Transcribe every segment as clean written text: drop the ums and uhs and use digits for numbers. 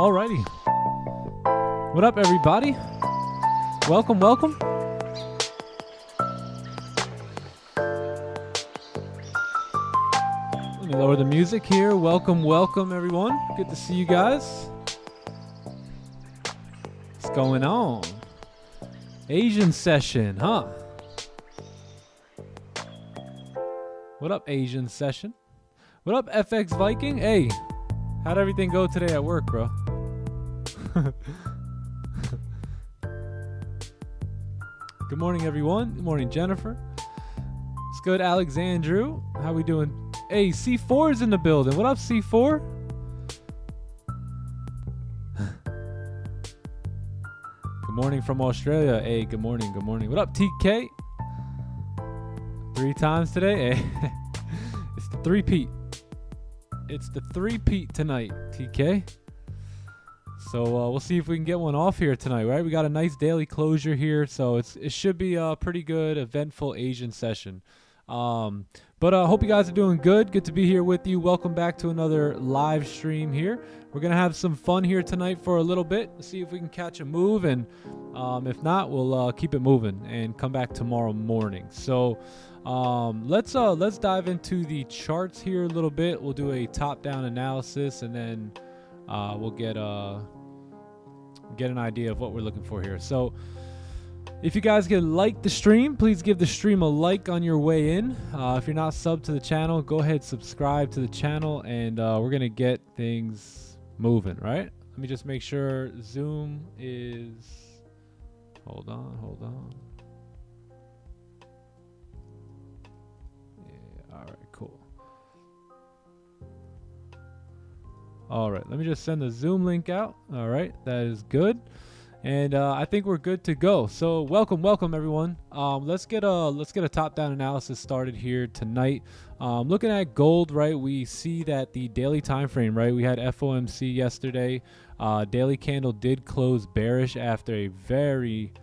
Alrighty. What up, everybody? Welcome, welcome. Let me lower the music here. Welcome, welcome, everyone. Good to see you guys. What's going on? Asian session, huh? What up, Asian session? What up, FX Viking? Hey, how'd everything go today at work, bro? Good morning, everyone. Good morning, Jennifer. It's good, Alexandru. How we doing? Hey, C4 is in the building. What up, C4? Good morning from Australia. Hey, good morning, good morning. What up, TK? 3 times today. Hey, it's the three-peat. It's the three-peat tonight, TK. So we'll see if we can get one off here tonight, right? We got a nice daily closure here, so it should be a pretty good, eventful Asian session. But I hope you guys are doing good. Good to be here with you. Welcome back to another live stream here. We're going to have some fun here tonight for a little bit. See if we can catch a move, and if not, we'll keep it moving and come back tomorrow morning. So let's dive into the charts here a little bit. We'll do a top-down analysis, and then we'll get an idea of what we're looking for here. So if you guys can like the stream, please give the stream a like on your way in. If you're not subbed to the channel, go ahead, subscribe to the channel, and we're going to get things moving, right? Let me just make sure Zoom is... Hold on. Yeah, all right, cool. All right, let me just send the Zoom link out. All right, that is good. And I think we're good to go. So welcome everyone. Let's get a top-down analysis started here tonight. Looking at gold, right? We see that the daily time frame, right? We had FOMC yesterday. Daily candle did close bearish after a very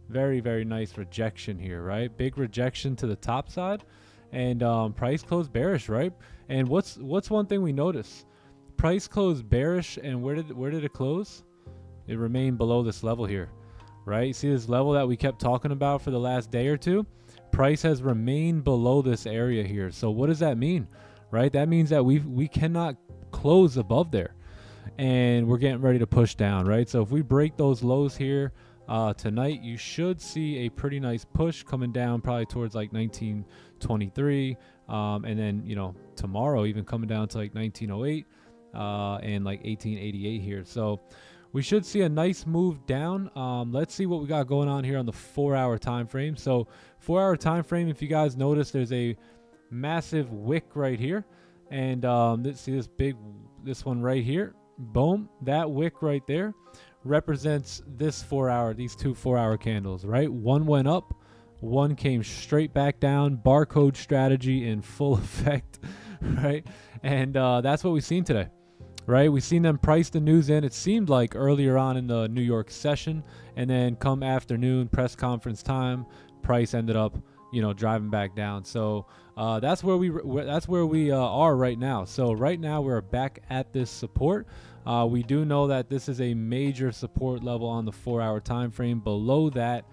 nice rejection here, right? Big rejection to the top side, and price closed bearish, right? And what's one thing we notice? Price closed bearish, and where did it close? It remained below this level here, right? See this level that we kept talking about for the last day or two? Price has remained below this area here. So what does that mean, right? That means that we cannot close above there, and we're getting ready to push down, right? So if we break those lows here tonight, you should see a pretty nice push coming down probably towards like 1923, and then tomorrow even coming down to like 1908 and like 1888 here. So we should see a nice move down. Let's see what we got going on here on the 4-hour time frame. So 4-hour time frame, if you guys notice, there's a massive wick right here, and let's see this one right here. Boom, that wick right there represents these 2 4-hour candles, right? One went up, one came straight back down. Barcode strategy in full effect, right? And that's what we've seen today, right? We've seen them price the news in. It seemed like earlier on in the New York session, and then come afternoon press conference time, price ended up driving back down. So that's where we are right now. So right now we're back at this support. We do know that this is a major support level on the 4-hour time frame. Below that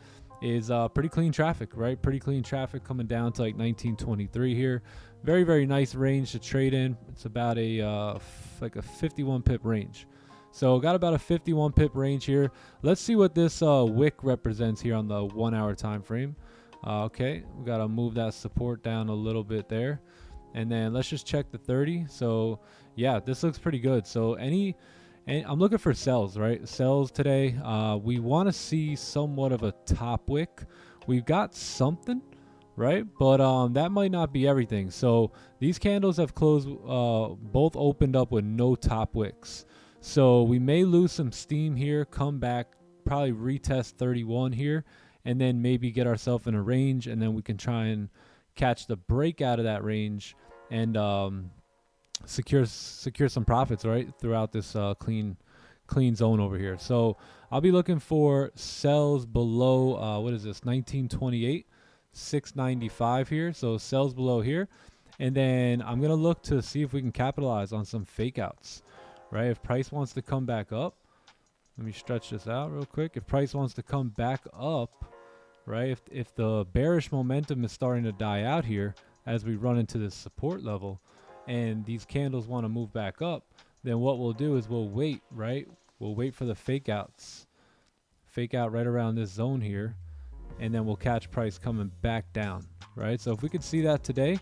is pretty clean traffic, right? Pretty clean traffic coming down to like 1923 here. Very nice range to trade in. It's about like a 51 pip range. So got about a 51 pip range here. Let's see what this wick represents here on the 1-hour time frame. Okay, we got to move that support down a little bit there. And then let's just check the 30. So yeah, this looks pretty good. So and I'm looking for sells, right? Sells today. We want to see somewhat of a top wick. We've got something, right? But that might not be everything. So these candles have closed, both opened up with no top wicks. So we may lose some steam here, come back, probably retest 31 here, and then maybe get ourselves in a range, and then we can try and catch the break out of that range and secure some profits, right, throughout this clean zone over here. So I'll be looking for sells below what is this, 1928, 695 here. So sells below here, and then I'm gonna look to see if we can capitalize on some fake outs, right? If price wants to come back up, let me stretch this out real quick. If price wants to come back up, right? If the bearish momentum is starting to die out here as we run into this support level and these candles want to move back up, then what we'll do is we'll wait, right? We'll wait for the fake outs. Fake out right around this zone here, and then we'll catch price coming back down, right? So if we could see that today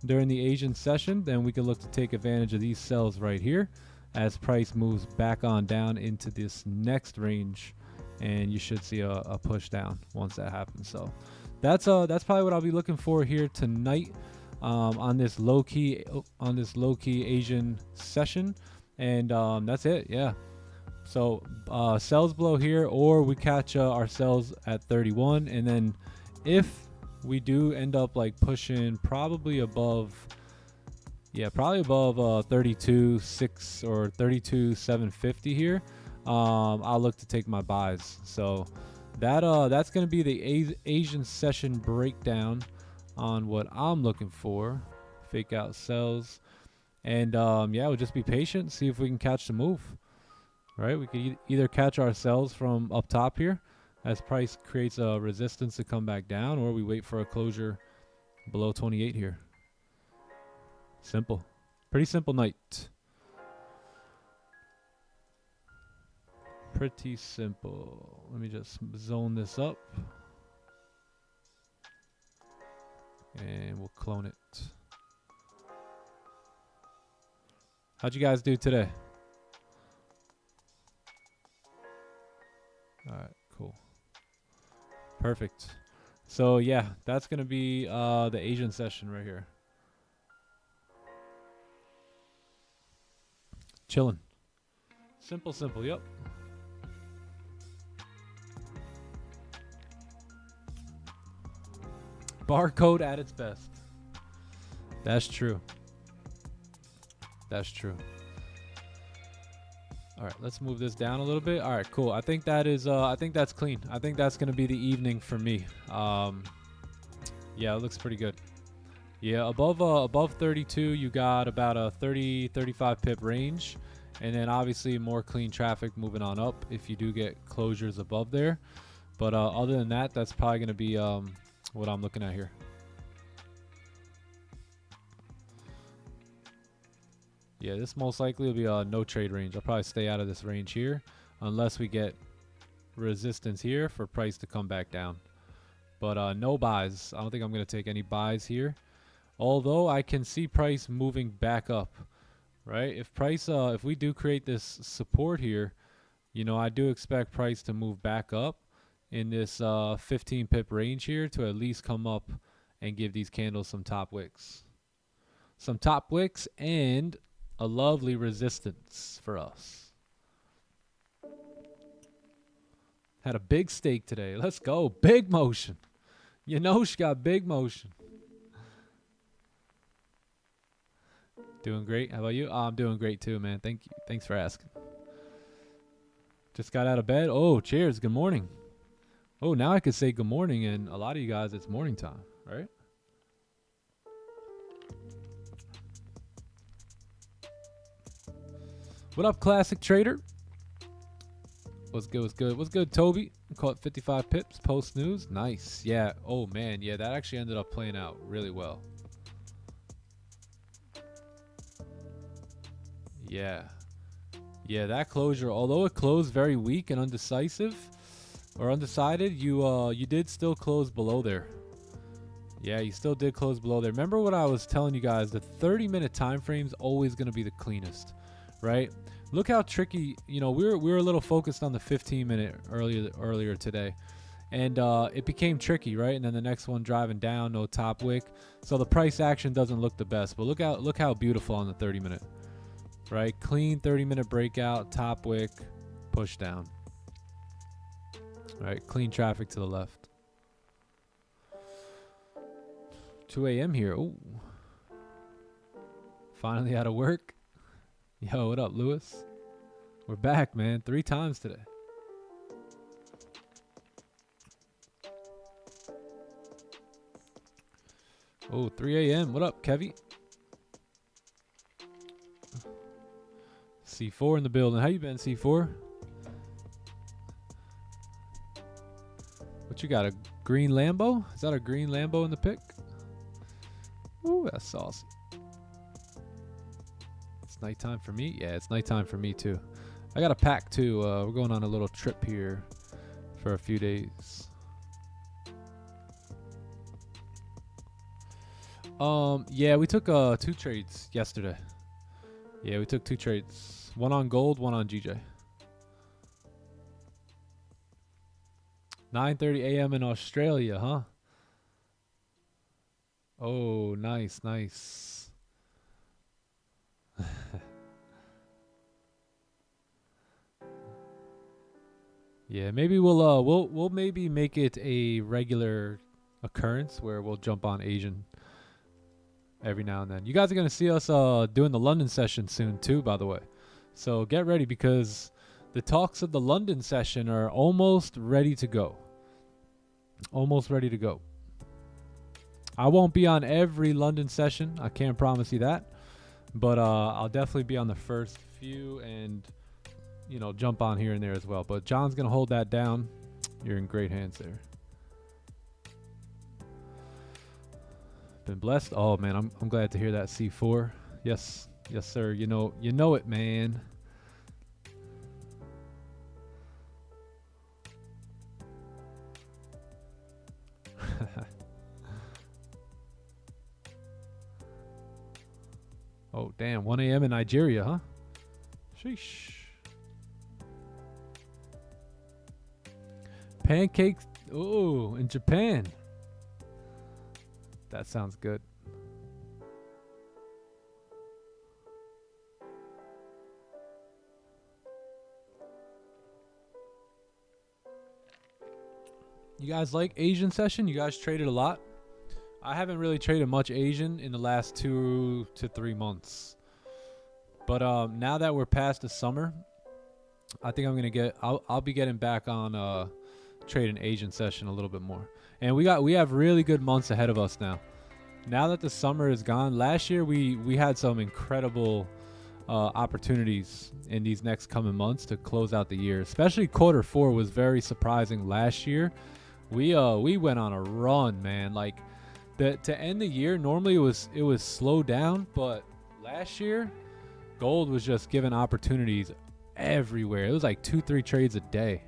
during the Asian session, then we can look to take advantage of these sells right here as price moves back on down into this next range, and you should see a push down once that happens. So that's probably what I'll be looking for here tonight on this low key Asian session, and that's it. Yeah. So sells below here, or we catch our sells at 31, and then if we do end up like pushing probably above 32.6 or 32.750 here, I'll look to take my buys. So that's going to be the Asian session breakdown on what I'm looking for. Fake out sells, and yeah, we'll just be patient, see if we can catch the move. Right, we could either catch ourselves from up top here as price creates a resistance to come back down, or we wait for a closure below 28 here. Simple. Pretty simple night. Pretty simple. Let me just zone this up. And we'll clone it. How'd you guys do today? All right, cool. Perfect. So yeah, that's going to be the Asian session right here. Chilling. Simple, yep. Barcode at its best. That's true. That's true. All right, let's move this down a little bit. All right, cool. I think that is I think that's clean. I think that's going to be the evening for me. Yeah, it looks pretty good. Yeah, above 32, you got about a 30-35 pip range, and then obviously more clean traffic moving on up if you do get closures above there. But other than that, that's probably going to be what I'm looking at here. Yeah, this most likely will be a no trade range. I'll probably stay out of this range here unless we get resistance here for price to come back down. But no buys. I don't think I'm going to take any buys here. Although I can see price moving back up, right? If price, if we do create this support here, you know, I do expect price to move back up in this 15 pip range here to at least come up and give these candles some top wicks. Some top wicks and a lovely resistance for us. Had a big stake today. Let's go. Big motion. You know she got big motion. Doing great. How about you? Oh, I'm doing great too, man. Thank you. Thanks for asking. Just got out of bed. Oh, cheers. Good morning. Oh, now I could say good morning, and a lot of you guys, it's morning time, right? What up, classic trader? What's good? What's good? What's good, Toby? Caught 55 pips post news. Nice. Yeah. Oh man. Yeah, that actually ended up playing out really well. Yeah. Yeah, that closure, although it closed very weak and undecisive or undecided, you did still close below there. Yeah, you still did close below there. Remember what I was telling you guys, the 30-minute time frame is always going to be the cleanest, right? Look how tricky, you know, we were a little focused on the 15-minute earlier today, and it became tricky, right? And then the next one driving down, no top wick, so the price action doesn't look the best. But look how beautiful on the 30-minute, right? Clean 30-minute breakout, top wick, push down. All right, clean traffic to the left. 2 a.m. here. Ooh. Finally out of work. Yo, what up, Lewis? We're back, man. 3 times today. Oh, 3 a.m. What up, Kevy? C4 in the building. How you been, C4? What you got, a green Lambo? Is that a green Lambo in the pic? Ooh, that's saucy. It's nighttime for me? Yeah, it's nighttime for me too. I got a pack too. We're going on a little trip here for a few days. Yeah, we took 2 trades yesterday. Yeah, we took 2 trades. One on gold, one on GJ. 9:30 a.m. in Australia, huh? Oh, nice, nice. Yeah, maybe we'll maybe make it a regular occurrence where we'll jump on Asian every now and then. You guys are gonna see us doing the London session soon too, by the way. So get ready because the talks of the London session are almost ready to go. Almost ready to go. I won't be on every London session. I can't promise you that. But I'll definitely be on the first few and, you know, jump on here and there as well. But John's going to hold that down. You're in great hands there. Been blessed. Oh, man, I'm glad to hear that, C4. Yes. Yes, sir. You know it, man. Oh, damn. 1 a.m. in Nigeria, huh? Sheesh. Pancakes. Oh, in Japan. That sounds good. You guys like Asian session? You guys traded a lot? I haven't really traded much Asian in the last 2 to 3 months. But now that we're past the summer, I think I'm gonna I'll be getting back on trading Asian session a little bit more. And we have really good months ahead of us now. Now that the summer is gone, last year we had some incredible opportunities in these next coming months to close out the year. Especially Q4 was very surprising last year. We went on a run, man. Like to end the year, normally it was slowed down, but last year gold was just giving opportunities everywhere. It was like 2-3 trades a day.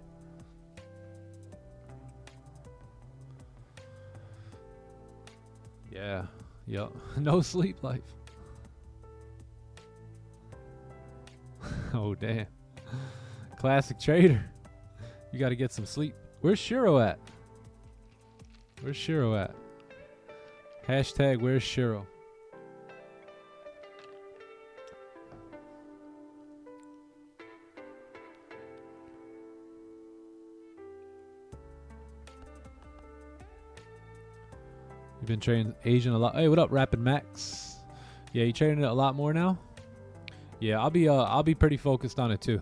Yeah, yep. No sleep life. Oh damn. Classic trader. You got to get some sleep. Where's Shiro at? Where's Shiro at? Hashtag where's Shiro? You've been trading Asian a lot. Hey, what up, Rapid Max? Yeah, you trading it a lot more now? Yeah, I'll be pretty focused on it too.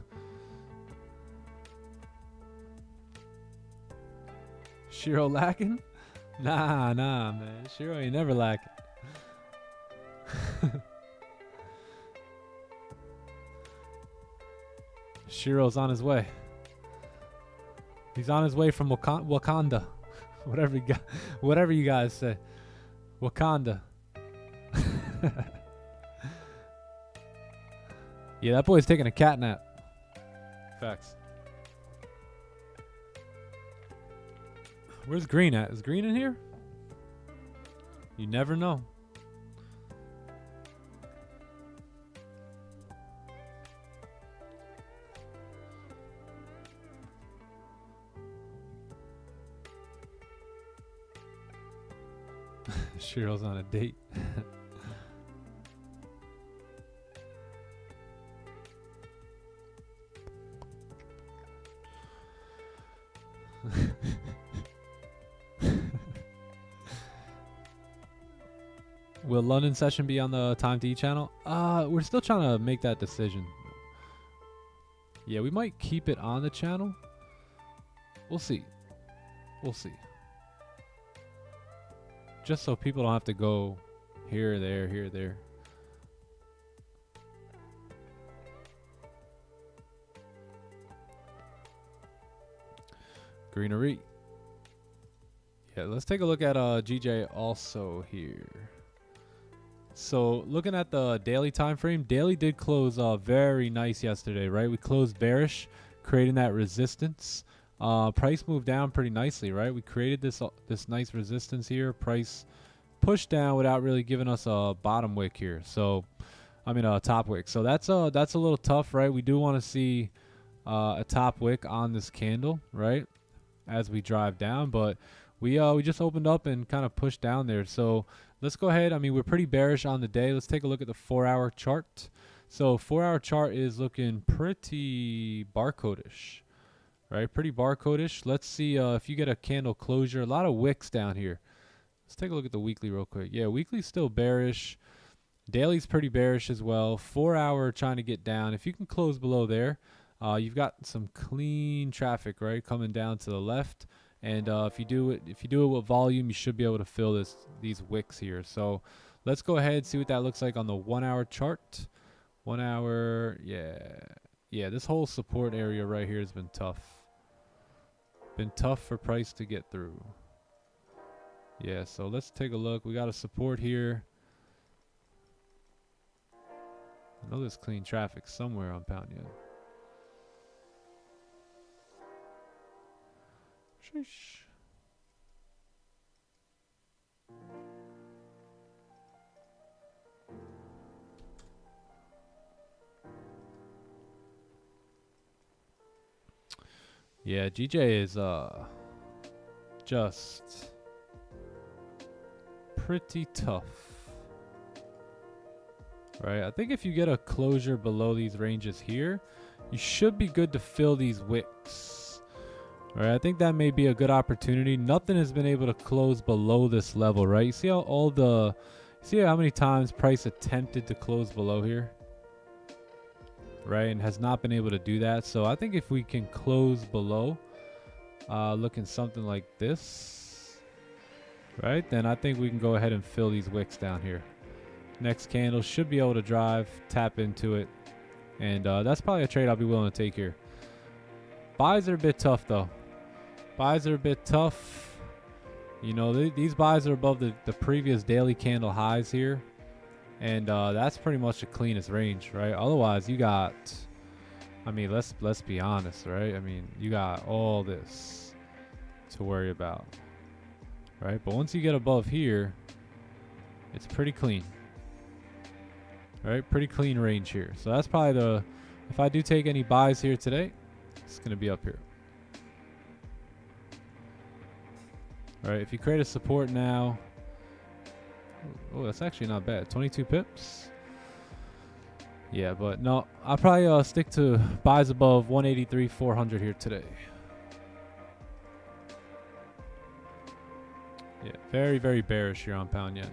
Shiro lacking? Nah, man. Shiro ain't never lacking. Shiro's on his way. He's on his way from Wakanda. Whatever you guys say. Wakanda. Yeah, that boy's taking a cat nap. Facts. Where's Green at? Is Green in here? You never know. Shiro's on a date. Will London session be on the Time to Eat channel? We're still trying to make that decision. Yeah, we might keep it on the channel. We'll see. We'll see. Just so people don't have to go here, there, here, there. Greenery. Yeah, let's take a look at GJ also here. So looking at the daily time frame, daily did close very nice yesterday, right? We closed bearish, creating that resistance. Price moved down pretty nicely, right? We created this nice resistance here. Price pushed down without really giving us a bottom wick here. So I mean a top wick. So that's a little tough, right? We do want to see a top wick on this candle, right? As we drive down, but we just opened up and kind of pushed down there. So let's go ahead. I mean, we're pretty bearish on the day. Let's take a look at the 4-hour chart. So 4-hour chart is looking pretty barcode-ish, right? Pretty barcode-ish. Let's see if you get a candle closure. A lot of wicks down here. Let's take a look at the weekly real quick. Yeah, weekly's still bearish. Daily's pretty bearish as well. 4-hour trying to get down. If you can close below there, you've got some clean traffic, right, coming down to the left. And if you do it with volume, you should be able to fill these wicks here. So let's go ahead and see what that looks like on the 1-hour chart. 1 hour, yeah. This whole support area right here has been tough. Been tough for price to get through. Yeah, so let's take a look. We got a support here. I know there's clean traffic somewhere on pound yen. Sheesh. Yeah, GJ is just pretty tough. Right? I think if you get a closure below these ranges here, you should be good to fill these wicks. All right, I think that may be a good opportunity. Nothing has been able to close below this level, right? You see how many times price attempted to close below here, right? And has not been able to do that. So I think if we can close below, looking something like this, right? Then I think we can go ahead and fill these wicks down here. Next candle should be able to drive, tap into it. And that's probably a trade I'll be willing to take here. Buys are a bit tough though. Buys are a bit tough. You know, these buys are above the previous daily candle highs here. And that's pretty much the cleanest range, right? Otherwise, you got, I mean, let's be honest, right? I mean, you got all this to worry about, right? But once you get above here, it's pretty clean, right? Pretty clean range here. So that's probably if I do take any buys here today, it's going to be up here. All right, if you create a support now, oh, that's actually not bad. 22 pips. Yeah, but no, I'll probably stick to buys above 183.400 here today. Yeah, very, very bearish here on pound yen.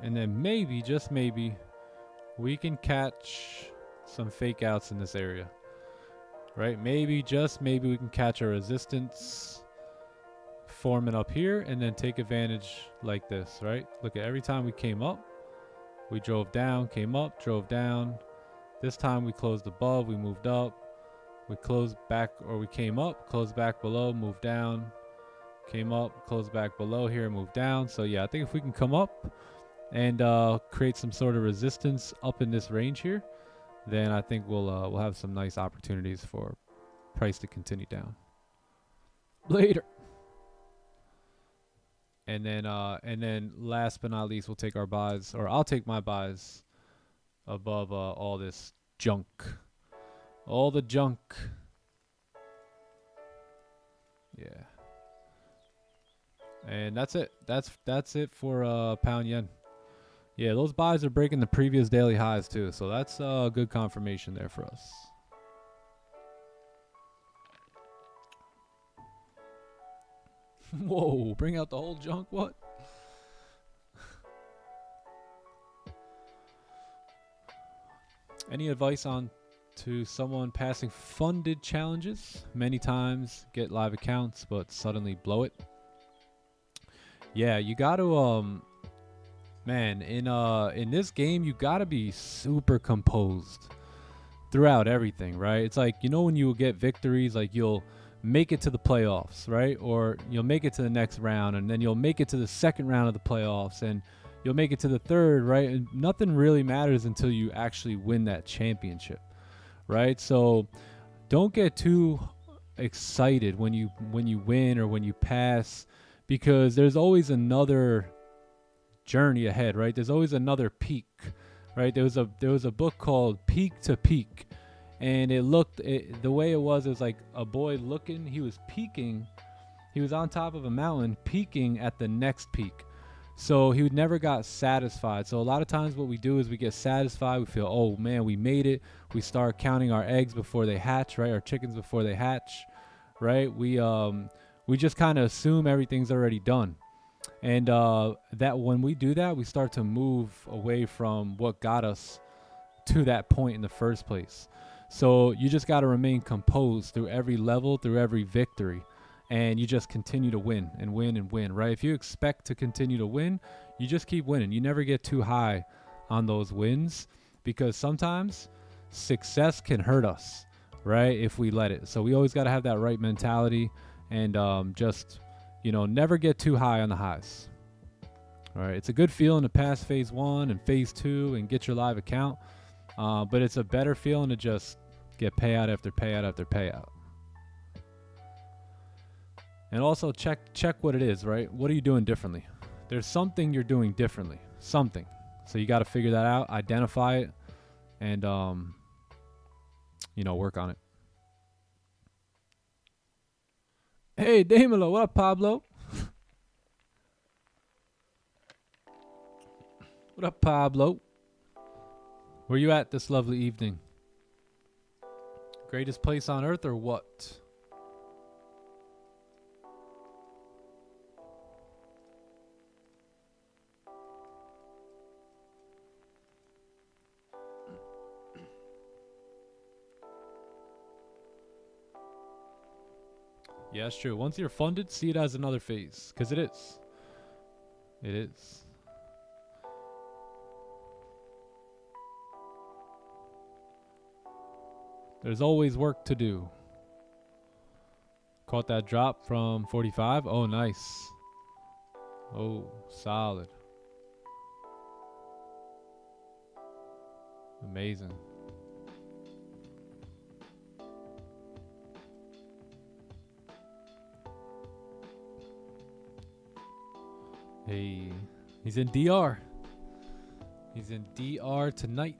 And then maybe, just maybe, we can catch some fake outs in this area, right? Maybe, just maybe we can catch a resistance forming up here and then take advantage like this, right? Look at every time we came up, we drove down, came up, drove down. This time we closed above, we moved up, we closed back, or we came up, closed back below, moved down, came up, closed back below here, moved down. So yeah, I think if we can come up and create some sort of resistance up in this range here, then I think we'll have some nice opportunities for price to continue down later. And then last but not least, we'll take our buys, or I'll take my buys above all this junk, all the junk. Yeah. And that's it. That's it for pound yen. Yeah, those buys are breaking the previous daily highs too, so that's a good confirmation there for us. Whoa, bring out the whole junk, what? Any advice on to someone passing funded challenges many times, get live accounts, but suddenly blow it. Yeah, you got to man, in this game you got to be super composed throughout everything, right? It's like, you know, when you get victories, like you'll make it to the playoffs, right? Or you'll make it to the next round, and then you'll make it to the second round of the playoffs, and you'll make it to the third, right? And nothing really matters until you actually win that championship, right? So don't get too excited when you win or when you pass, because there's always another journey ahead, right? There's always another peak, right? There was a book called Peak to Peak, and the way it was like a boy looking, he was peaking, he was on top of a mountain peaking at the next peak. So he never got satisfied. So a lot of times what we do is we get satisfied. We feel, oh man, we made it. We start counting our eggs before they hatch, right? Our chickens before they hatch, right? We just kind of assume everything's already done. And that when we do that, we start to move away from what got us to that point in the first place. So you just got to remain composed through every level, through every victory. And you just continue to win and win and win, right? If you expect to continue to win, you just keep winning. You never get too high on those wins, because sometimes success can hurt us, right? If we let it. So we always got to have that right mentality, and just, you know, never get too high on the highs. All right. It's a good feeling to pass phase 1 and phase 2 and get your live account. But it's a better feeling to just get payout after payout after payout. And also check what it is, right? What are you doing differently? There's something you're doing differently. Something. So you got to figure that out, identify it, and you know, work on it. Hey, Damolo, what up, Pablo? What up, Pablo? Where you at this lovely evening? Greatest place on earth or what? Yeah, it's true. Once you're funded, see it as another phase, because it is. It is. There's always work to do. Caught that drop from 45. Oh, nice. Oh, solid. Amazing. Hey, he's in DR. He's in DR tonight.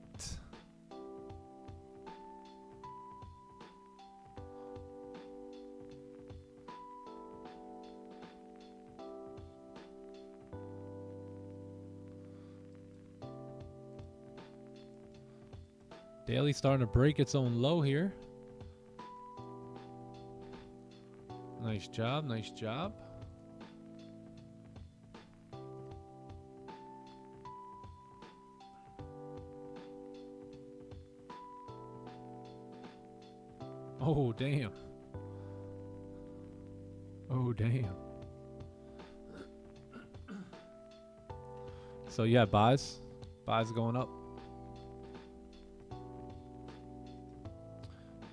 Daily starting to break its own low here. Nice job, nice job. Oh, damn. Oh, damn. So, yeah, buys. Buys going up.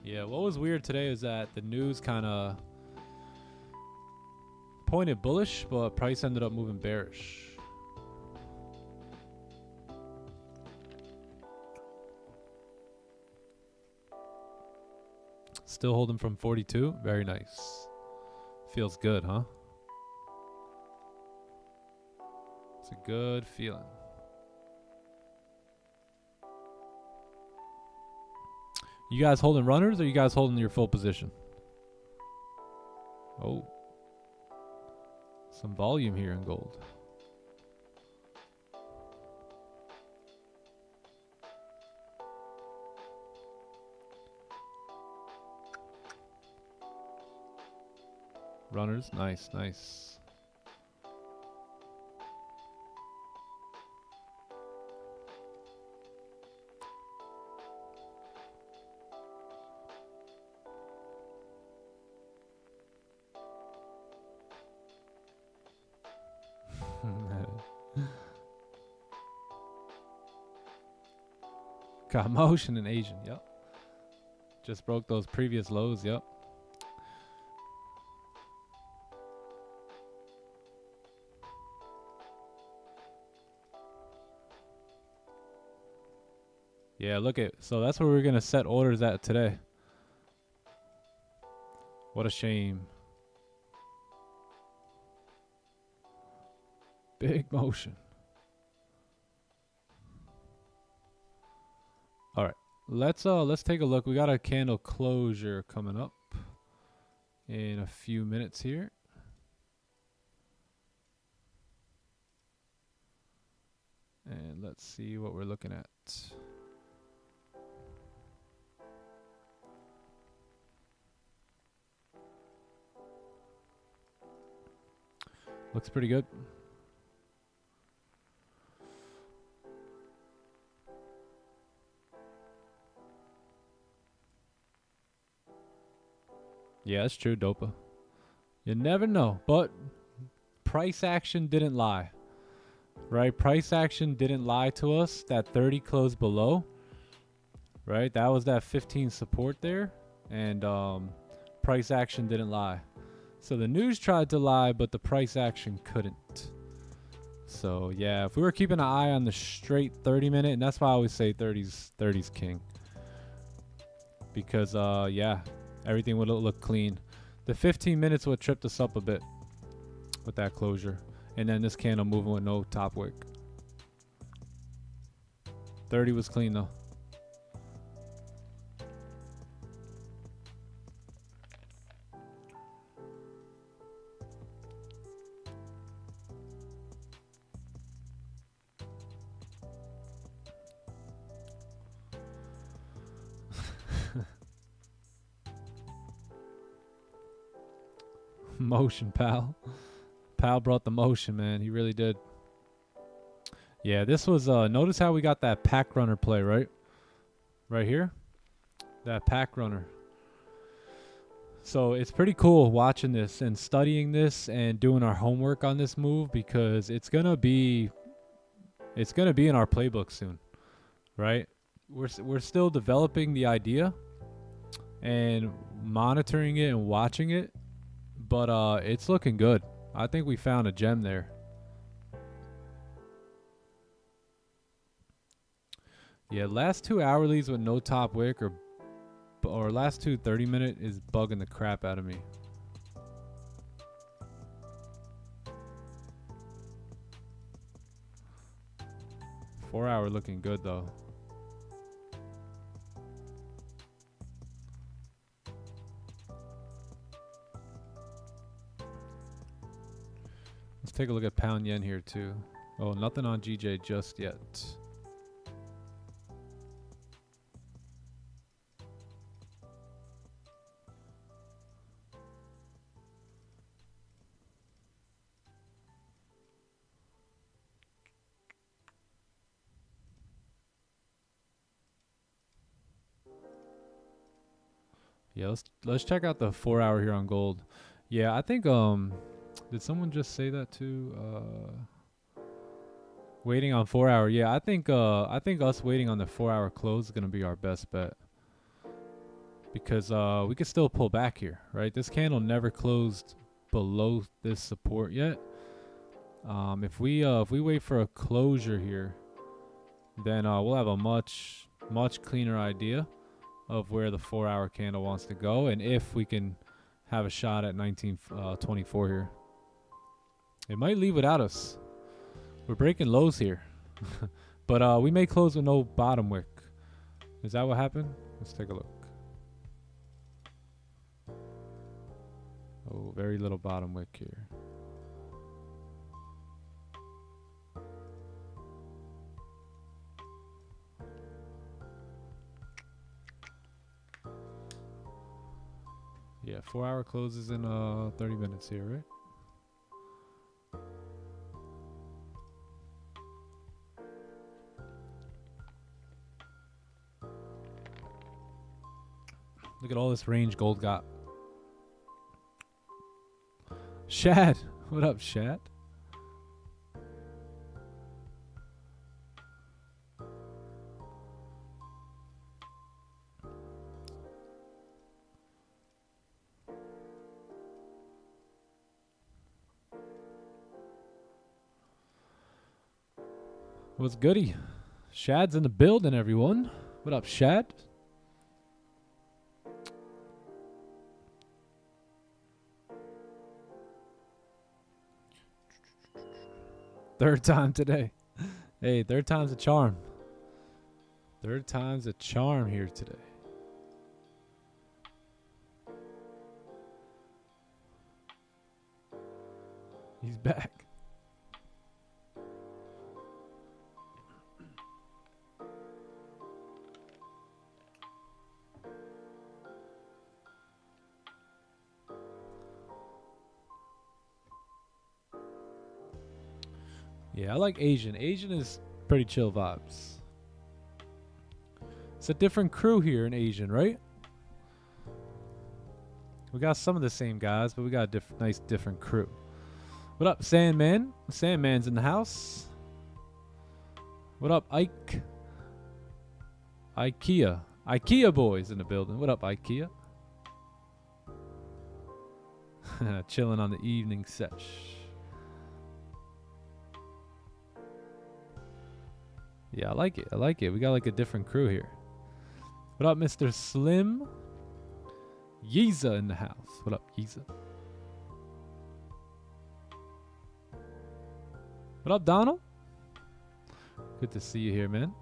Yeah, what was weird today is that the news kind of pointed bullish, but price ended up moving bearish. Still holding from 42. Very nice. Feels good, huh? It's a good feeling. You guys holding runners, or you guys holding your full position? Oh. Some volume here in gold. Runners, nice, nice. Got motion in Asian. Yep. Just broke those previous lows. Yep. Yeah, look at, so that's where we're going to set orders at today. What a shame. Big motion. All right. Let's take a look. We got a candle closure coming up in a few minutes here. And let's see what we're looking at. Looks pretty good. Yeah, that's true, Dopa. You never know, but price action didn't lie. Right? Price action didn't lie to us. That 30 closed below. Right? That was that 15 support there. And price action didn't lie. So the news tried to lie, but the price action couldn't. So yeah, if we were keeping an eye on the straight 30-minute, and that's why I always say 30's king. Because yeah, everything would look clean. The 15 minutes would tripped us up a bit with that closure. And then this candle moving with no top wick. 30 was clean though. Motion, pal. Pal brought the motion, man. He really did. Yeah, this was, notice how we got that pack runner play, right? Right here. That pack runner. So it's pretty cool watching this and studying this and doing our homework on this move, because it's going to be in our playbook soon, right? We're still developing the idea and monitoring it and watching it, but it's looking good. I think we found a gem there. Yeah, last two hourlies with no top wick or last two 30-minute is bugging the crap out of me. Four hour looking good though. Let's take a look at pound yen here too. Oh, nothing on GJ just yet. Yeah, let's check out the 4 hour here on gold. Yeah, I think did someone just say that too? Waiting on 4 hour. Yeah, I think us waiting on the 4 hour close is gonna be our best bet, because we could still pull back here, right? This candle never closed below this support yet. If we wait for a closure here, then we'll have a much cleaner idea of where the 4 hour candle wants to go, and if we can have a shot at 1924 here. It might leave without us. We're breaking lows here. But we may close with no bottom wick. Is that what happened? Let's take a look. Oh, very little bottom wick here. Yeah, 4 hour closes in 30 minutes here, right? Look at all this range gold got. Shad, what up, Shad? What's goody? Shad's in the building, everyone. What up, Shad? Third time today. Hey, third time's a charm. Third time's a charm here today. He's back. Yeah, I like Asian. Asian is pretty chill vibes. It's a different crew here in Asian, right? We got some of the same guys, but we got a nice different crew. What up, Sandman? Sandman's in the house. What up, Ike? IKEA. IKEA boys in the building. What up, IKEA? Chilling on the evening sesh. Yeah, I like it. I like it. We got like a different crew here. What up, Mr. Slim? Yeeza in the house. What up, Yeeza? What up, Donald? Good to see you here, man.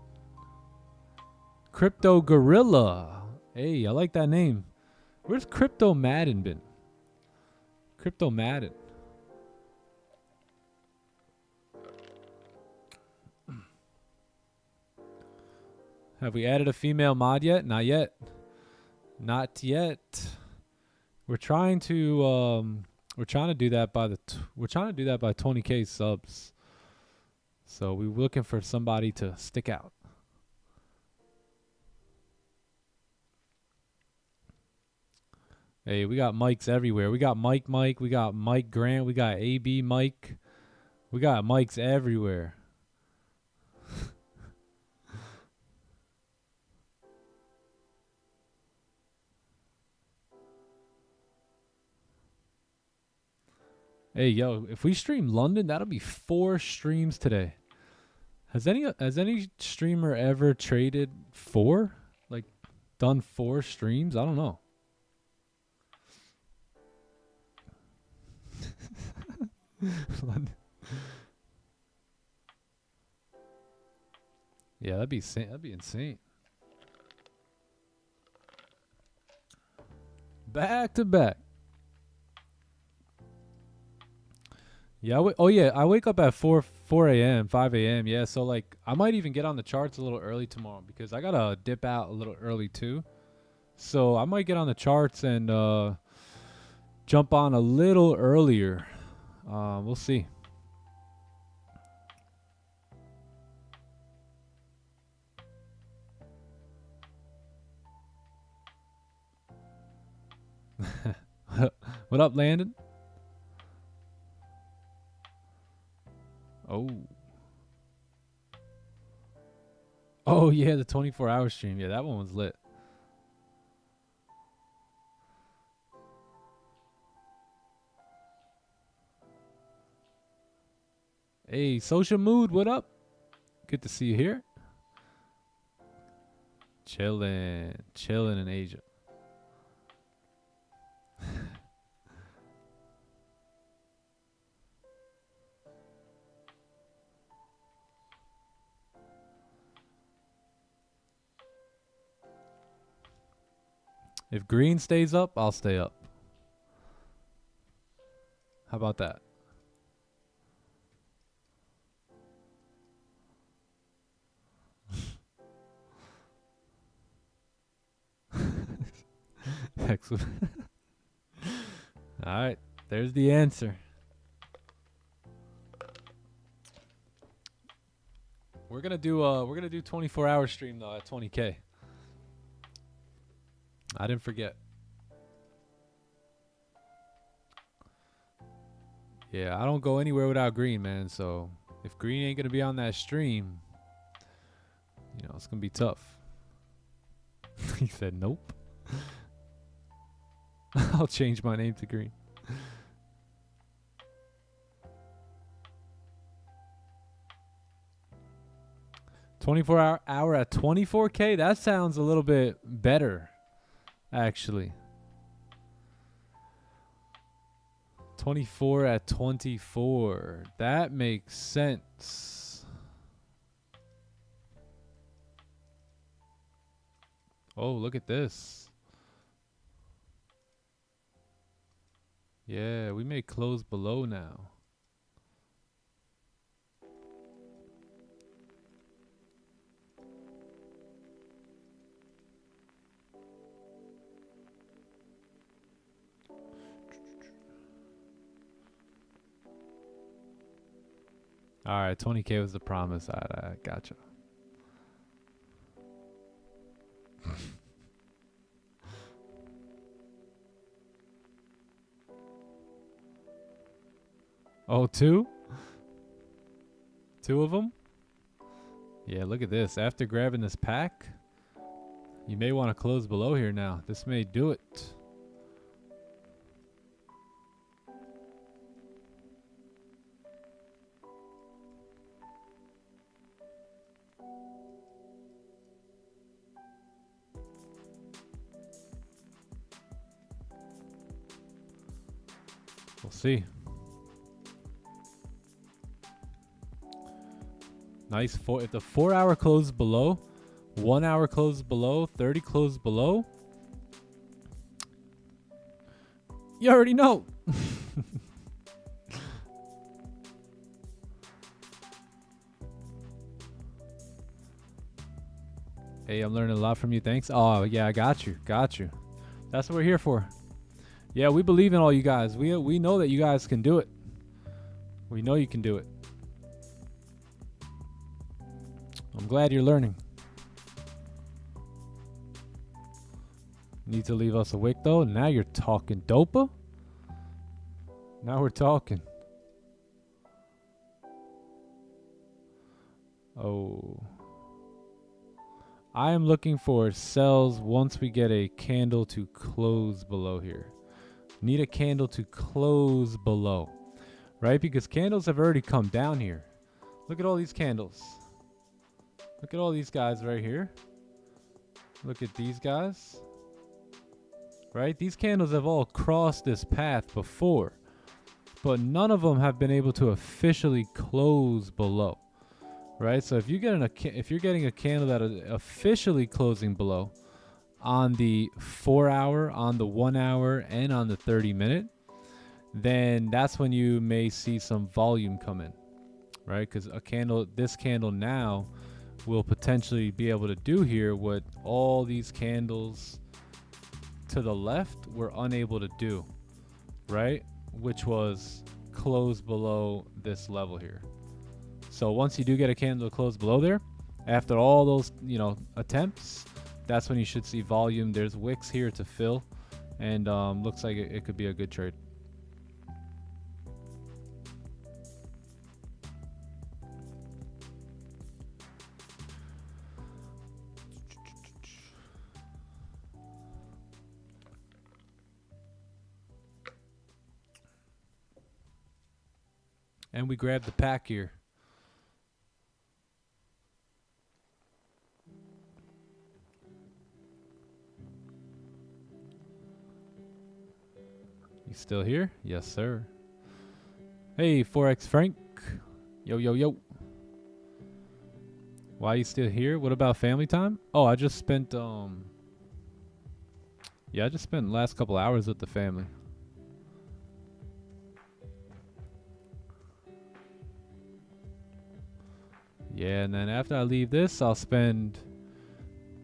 Crypto Gorilla. Hey, I like that name. Where's Crypto Madden been? Crypto Madden. Have we added a female mod yet? Not yet. Not yet. We're trying to do that by we're trying to do that by 20K subs. So we're looking for somebody to stick out. Hey, we got mics everywhere. We got Mike, we got Mike Grant, we got AB Mike. We got mics everywhere. Hey, yo, if we stream London, that'll be 4 streams today. Has any streamer ever traded 4? Like, done 4 streams? I don't know. London. Yeah, that'd be insane. That'd be insane. Back to back. Yeah, I wake up at 4 a.m., 5 a.m. Yeah, so like I might even get on the charts a little early tomorrow because I gotta dip out a little early too. So I might get on the charts and jump on a little earlier. We'll see. What up, Landon? Oh yeah, the 24-hour stream. Yeah, that one was lit. Hey, Social Mood, what up? Good to see you here. Chilling in Asia. If green stays up, I'll stay up. How about that? Excellent. All right, there's the answer. We're gonna do 24-hour stream though at 20K. I didn't forget. Yeah, I don't go anywhere without green, man. So if green ain't gonna be on that stream, you know, it's gonna be tough. He said nope. I'll change my name to green. 24-hour at 24K. That sounds a little bit better, actually. 24 at 24. That makes sense. Oh, look at this. Yeah, we may close below now. All right, 20K was the promise. I gotcha. Oh, two? Two of them? Yeah, look at this. After grabbing this pack, you may want to close below here now. This may do it. We'll see. Nice. If the 4 hour closes below, 1 hour closes below, 30 closes below, you already know. Hey, I'm learning a lot from you. Thanks. Oh, yeah, I got you. Got you. That's what we're here for. Yeah, we believe in all you guys. We know that you guys can do it. We know you can do it. I'm glad you're learning. Need to leave us a wick though. Now you're talking, Dopa. Now we're talking. Oh. I am looking for sells once we get a candle to close below here. Need a candle to close below, right? Because candles have already come down here. Look at all these candles. Look at all these guys right here. Look at these guys. Right? These candles have all crossed this path before, but none of them have been able to officially close below. Right? So if you're getting a candle that is officially closing below on the 4 hour, on the 1 hour, and on the 30-minute, then that's when you may see some volume come in. Right? Because this candle now will potentially be able to do here what all these candles to the left were unable to do, right? Which was close below this level here. So once you do get a candle to close below there, after all those, attempts, that's when you should see volume. There's wicks here to fill, and looks like it could be a good trade. And we grabbed the pack here. You still here? Yes, sir. Hey, Forex Frank. Yo, yo, yo. Why are you still here? What about family time? Oh, I just spent, I just spent the last couple hours with the family. Yeah, and then after I leave this, I'll spend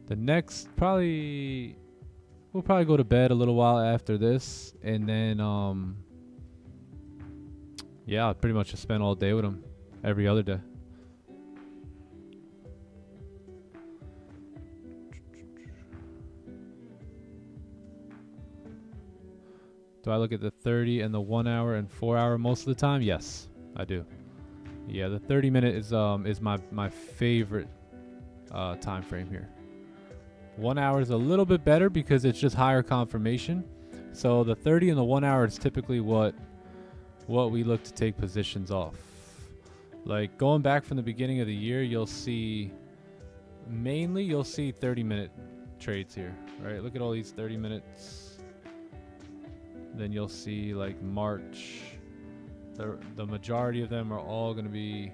the next we'll probably go to bed a little while after this, and then yeah, I'll pretty much just spend all day with him every other day. Do I look at the 30 and the 1 hour and 4 hour most of the time? Yes, I do. Yeah, the 30-minute is my favorite time frame here. 1 hour is a little bit better because it's just higher confirmation. So the 30 and the 1 hour is typically what we look to take positions off. Like going back from the beginning of the year, you'll see mainly you'll see 30-minute trades here, right? Look at all these 30 minutes. Then you'll see like March. The majority of them are all going to be,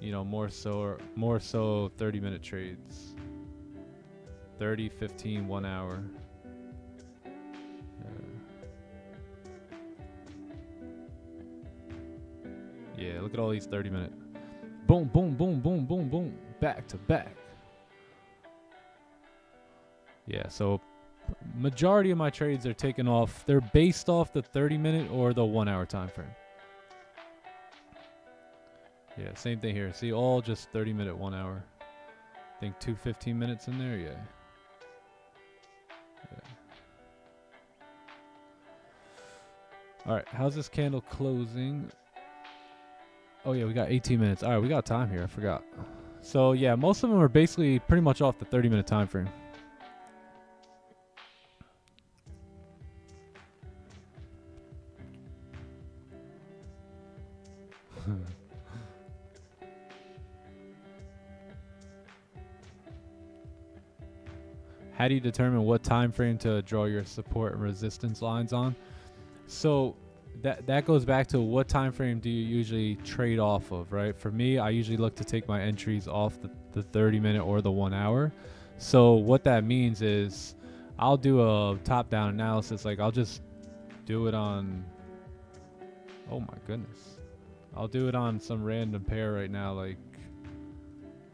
you know, more so 30-minute trades. 30, 15, 1 hour. Yeah, look at all these 30-minute. Boom, boom, boom, boom, boom, boom. Back to back. Yeah, so majority of my trades are taken off. They're based off the 30-minute or the 1 hour time frame. Yeah, same thing here. See, all just 30-minute, 1 hour. I think 2 15 minutes in there. Yeah. All right, how's this candle closing? Oh yeah, we got 18 minutes. All right, we got time here. I forgot. So yeah, most of them are basically pretty much off the 30-minute time frame. How do you determine what time frame to draw your support and resistance lines on? So that goes back to what time frame do you usually trade off of, right? For me, I usually look to take my entries off the 30-minute or the 1 hour. So what that means is I'll do a top-down analysis. Like I'll just do it on, oh my goodness. I'll do it on some random pair right now. Like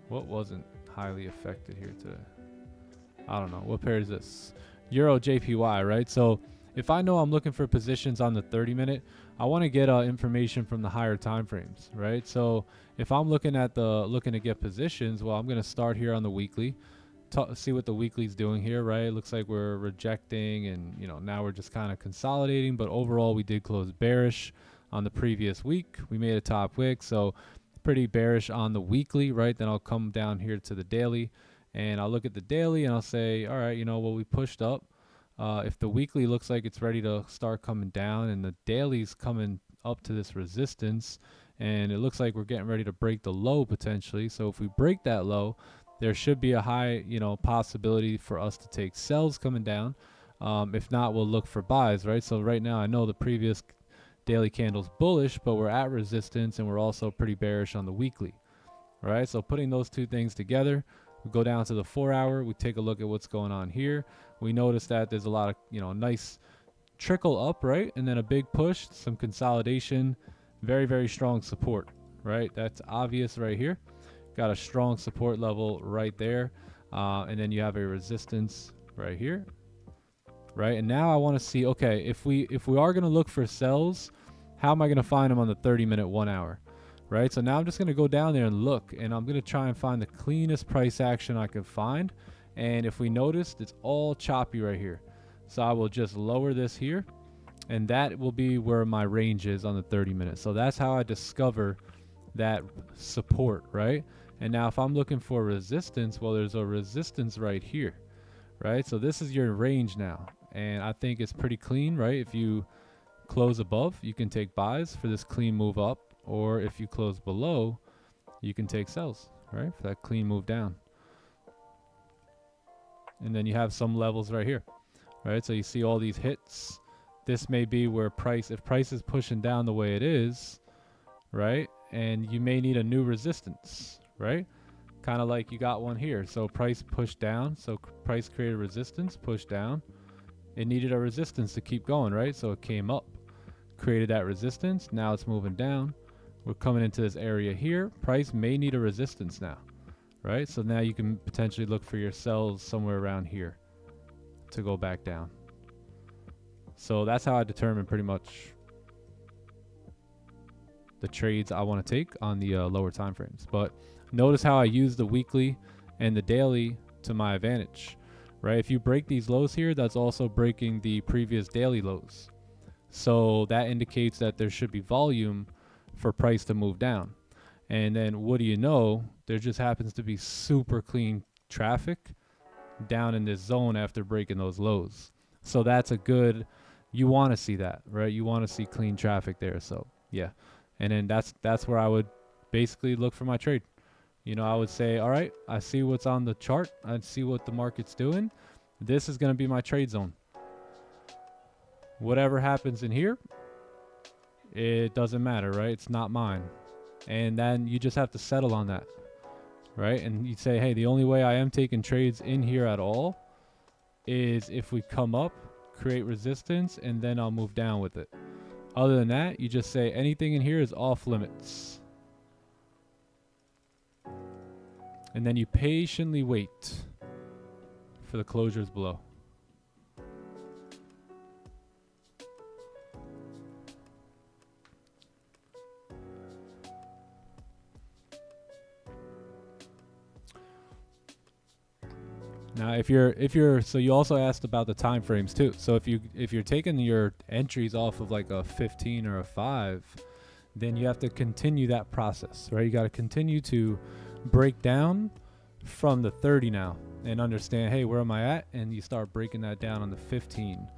what wasn't highly affected here today? I don't know. What pair is this? Euro JPY, right? So if I know I'm looking for positions on the 30-minute, I want to get information from the higher time frames, right? So if I'm looking to get positions, well, I'm going to start here on the weekly, see what the weekly's doing here, right? It looks like we're rejecting, and you know, now we're just kind of consolidating, but overall we did close bearish on the previous week. We made a top wick, so pretty bearish on the weekly, right? Then I'll come down here to the daily, and I'll look at the daily and I'll say, all right, you know, well, we pushed up. If the weekly looks like it's ready to start coming down and the daily's coming up to this resistance, and it looks like we're getting ready to break the low potentially. So if we break that low, there should be a high, you know, possibility for us to take sells coming down. If not, we'll look for buys, right? So right now I know the previous daily candle's bullish, but we're at resistance and we're also pretty bearish on the weekly, right? So putting those two things together, we go down to the 4 hour, we take a look at what's going on here. We notice that there's a lot of, you know, nice trickle up, right? And then a big push, some consolidation, very, very strong support, right? That's obvious right here. Got a strong support level right there. And then you have a resistance right here, right? And now I want to see, okay, if we are going to look for sells, how am I going to find them on the 30-minute, 1 hour? Right, so now I'm just going to go down there and look, and I'm going to try and find the cleanest price action I can find. And if we noticed, it's all choppy right here. So I will just lower this here, and that will be where my range is on the 30 minutes. So that's how I discover that support, right? And now if I'm looking for resistance, well, there's a resistance right here, right? So this is your range now, and I think it's pretty clean, right? If you close above, you can take buys for this clean move up. Or if you close below, you can take sells, right? For that clean move down. And then you have some levels right here, right? So you see all these hits. This may be where if price is pushing down the way it is, right? And you may need a new resistance, right? Kind of like you got one here. So price pushed down. So price created resistance, pushed down. It needed a resistance to keep going, right? So it came up, created that resistance. Now it's moving down. We're coming into this area here. Price may need a resistance now, right? So now you can potentially look for your sells somewhere around here to go back down. So that's how I determine pretty much the trades I want to take on the lower time frames. But notice how I use the weekly and the daily to my advantage, right? If you break these lows here, that's also breaking the previous daily lows. So that indicates that there should be volume for price to move down. And then what do you know? There just happens to be super clean traffic down in this zone after breaking those lows. So that's a good, you want to see that, right? You want to see clean traffic there. So yeah. And then that's where I would basically look for my trade, You know, I would say, all right, I see what's on the chart. I see what the market's doing. This is going to be my trade zone. Whatever happens in here, it doesn't matter, right? It's not mine. And then you just have to settle on that, right? And you say, hey, the only way I am taking trades in here at all is if we come up, create resistance, and then I'll move down with it. Other than that, you just say anything in here is off limits. And then you patiently wait for the closures below. Now, if you're so you also asked about the time frames too. So if you're taking your entries off of like a 15 or a 5, then you have to continue that process, right? You got to continue to break down from the 30 now and understand, hey, where am I at? And you start breaking that down on the 15.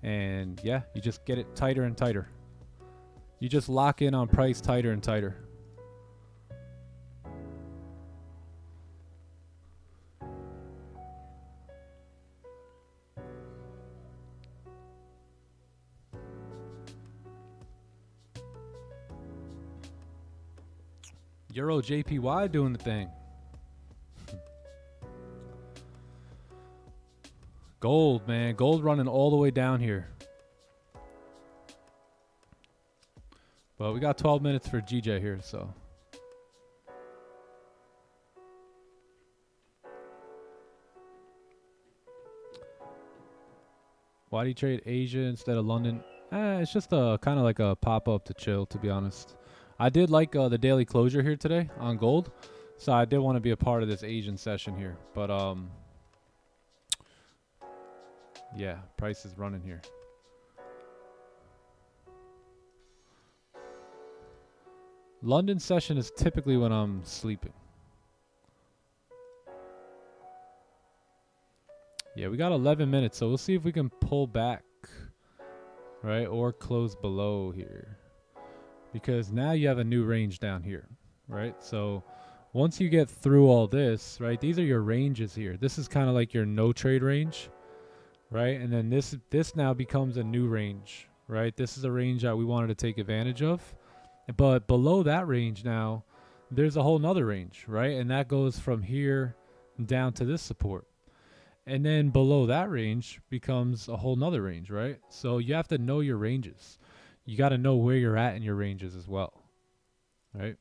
And yeah, you just get it tighter and tighter. You just lock in on price tighter and tighter. Euro JPY doing the thing. Gold, man. Gold running all the way down here. But we got 12 minutes for GJ here, so. Why do you trade Asia instead of London? It's just a kind of like a pop-up to chill, to be honest. I did like the daily closure here today on gold, so I did want to be a part of this Asian session here. But yeah, price is running here. London session is typically when I'm sleeping. Yeah, we got 11 minutes, so we'll see if we can pull back, right, or close below here. Because now you have a new range down here, right? So once you get through all this, right, these are your ranges here. This is kind of like your no trade range, right? And then this now becomes a new range, right? This is a range that we wanted to take advantage of. But below that range now, there's a whole nother range, right? And that goes from here down to this support. And then below that range becomes a whole nother range, right? So you have to know your ranges. You got to know where you're at in your ranges as well, right?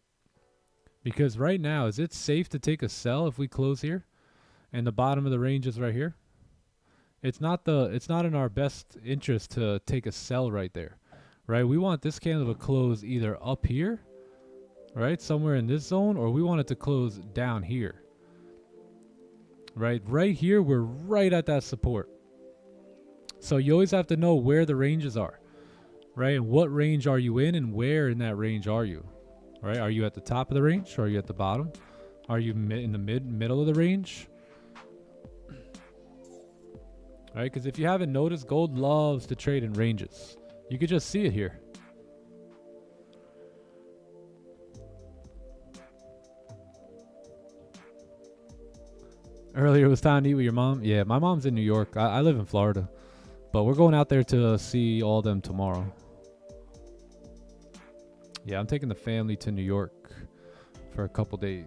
Because right now, is it safe to take a sell if we close here and the bottom of the range is right here? It's not in our best interest to take a sell right there, right? We want this candle to close either up here, right, somewhere in this zone, or we want it to close down here, right? Right here, we're right at that support. So you always have to know where the ranges are. Right, and what range are you in, and where in that range are you? Right, are you at the top of the range, or are you at the bottom? Are you in the middle of the range? Right, because if you haven't noticed, gold loves to trade in ranges. You could just see it here. Earlier it was time to eat with your mom. Yeah, my mom's in New York. I live in Florida, but we're going out there to see all them tomorrow. Yeah, I'm taking the family to New York for a couple days.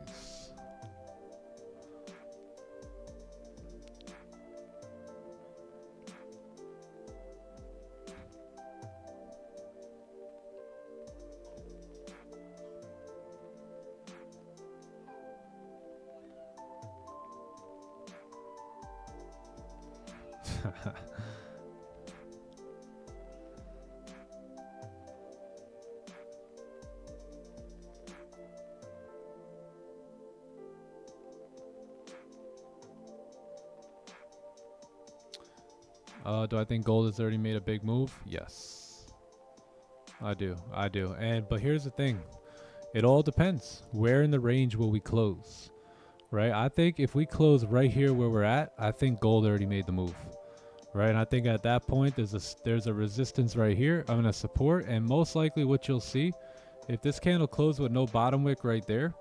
Do I think gold has already made a big move? Yes. I do. But here's the thing. It all depends. Where in the range will we close? Right? I think if we close right here where we're at, I think gold already made the move. Right? And I think at that point there's a resistance right here. I'm gonna support, and most likely what you'll see, if this candle closed with no bottom wick right there,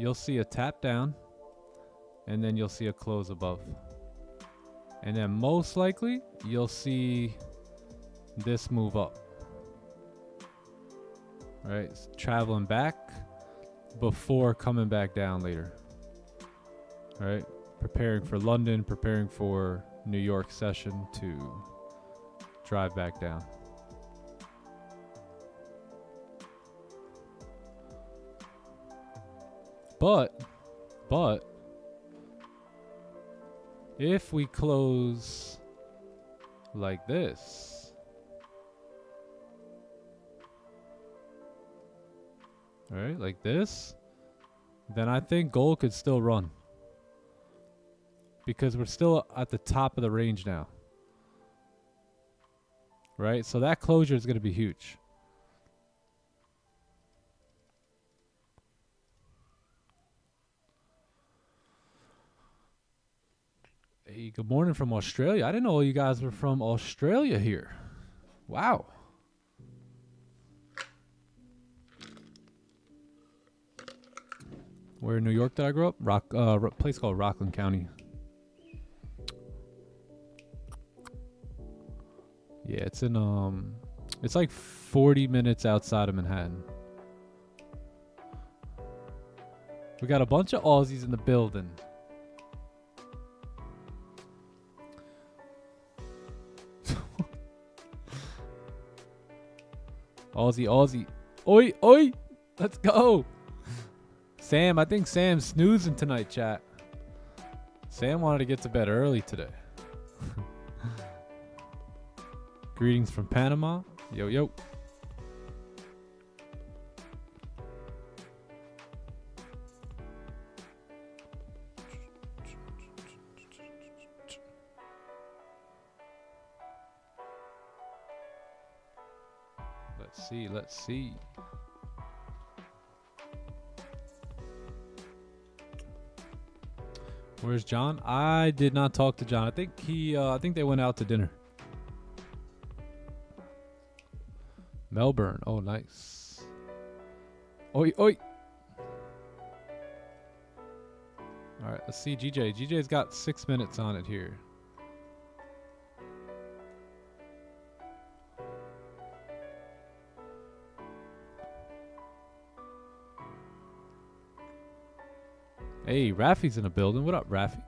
you'll see a tap down, and then you'll see a close above. And then most likely, you'll see this move up. Right? It's traveling back before coming back down later. All right? Preparing for London, preparing for New York session to drive back down. But if we close like this, all right, like this, then I think gold could still run, because we're still at the top of the range now, right? So that closure is going to be huge. Hey, good morning from Australia. I didn't know you guys were from Australia here. Wow. Where in New York did I grow up? Place called Rockland County. Yeah, it's in it's like 40 minutes outside of Manhattan. We got a bunch of Aussies in the building. Aussie. Oi, oi. Let's go. Sam, I think Sam's snoozing tonight, chat. Sam wanted to get to bed early today. Greetings from Panama. Yo, yo. Let's see. Where's John? I did not talk to John. I think I think they went out to dinner. Melbourne. Oh, nice. Oi, oi. All right, let's see GJ. GJ's got 6 minutes on it here. Hey, Rafi's in the building. What up, Rafi?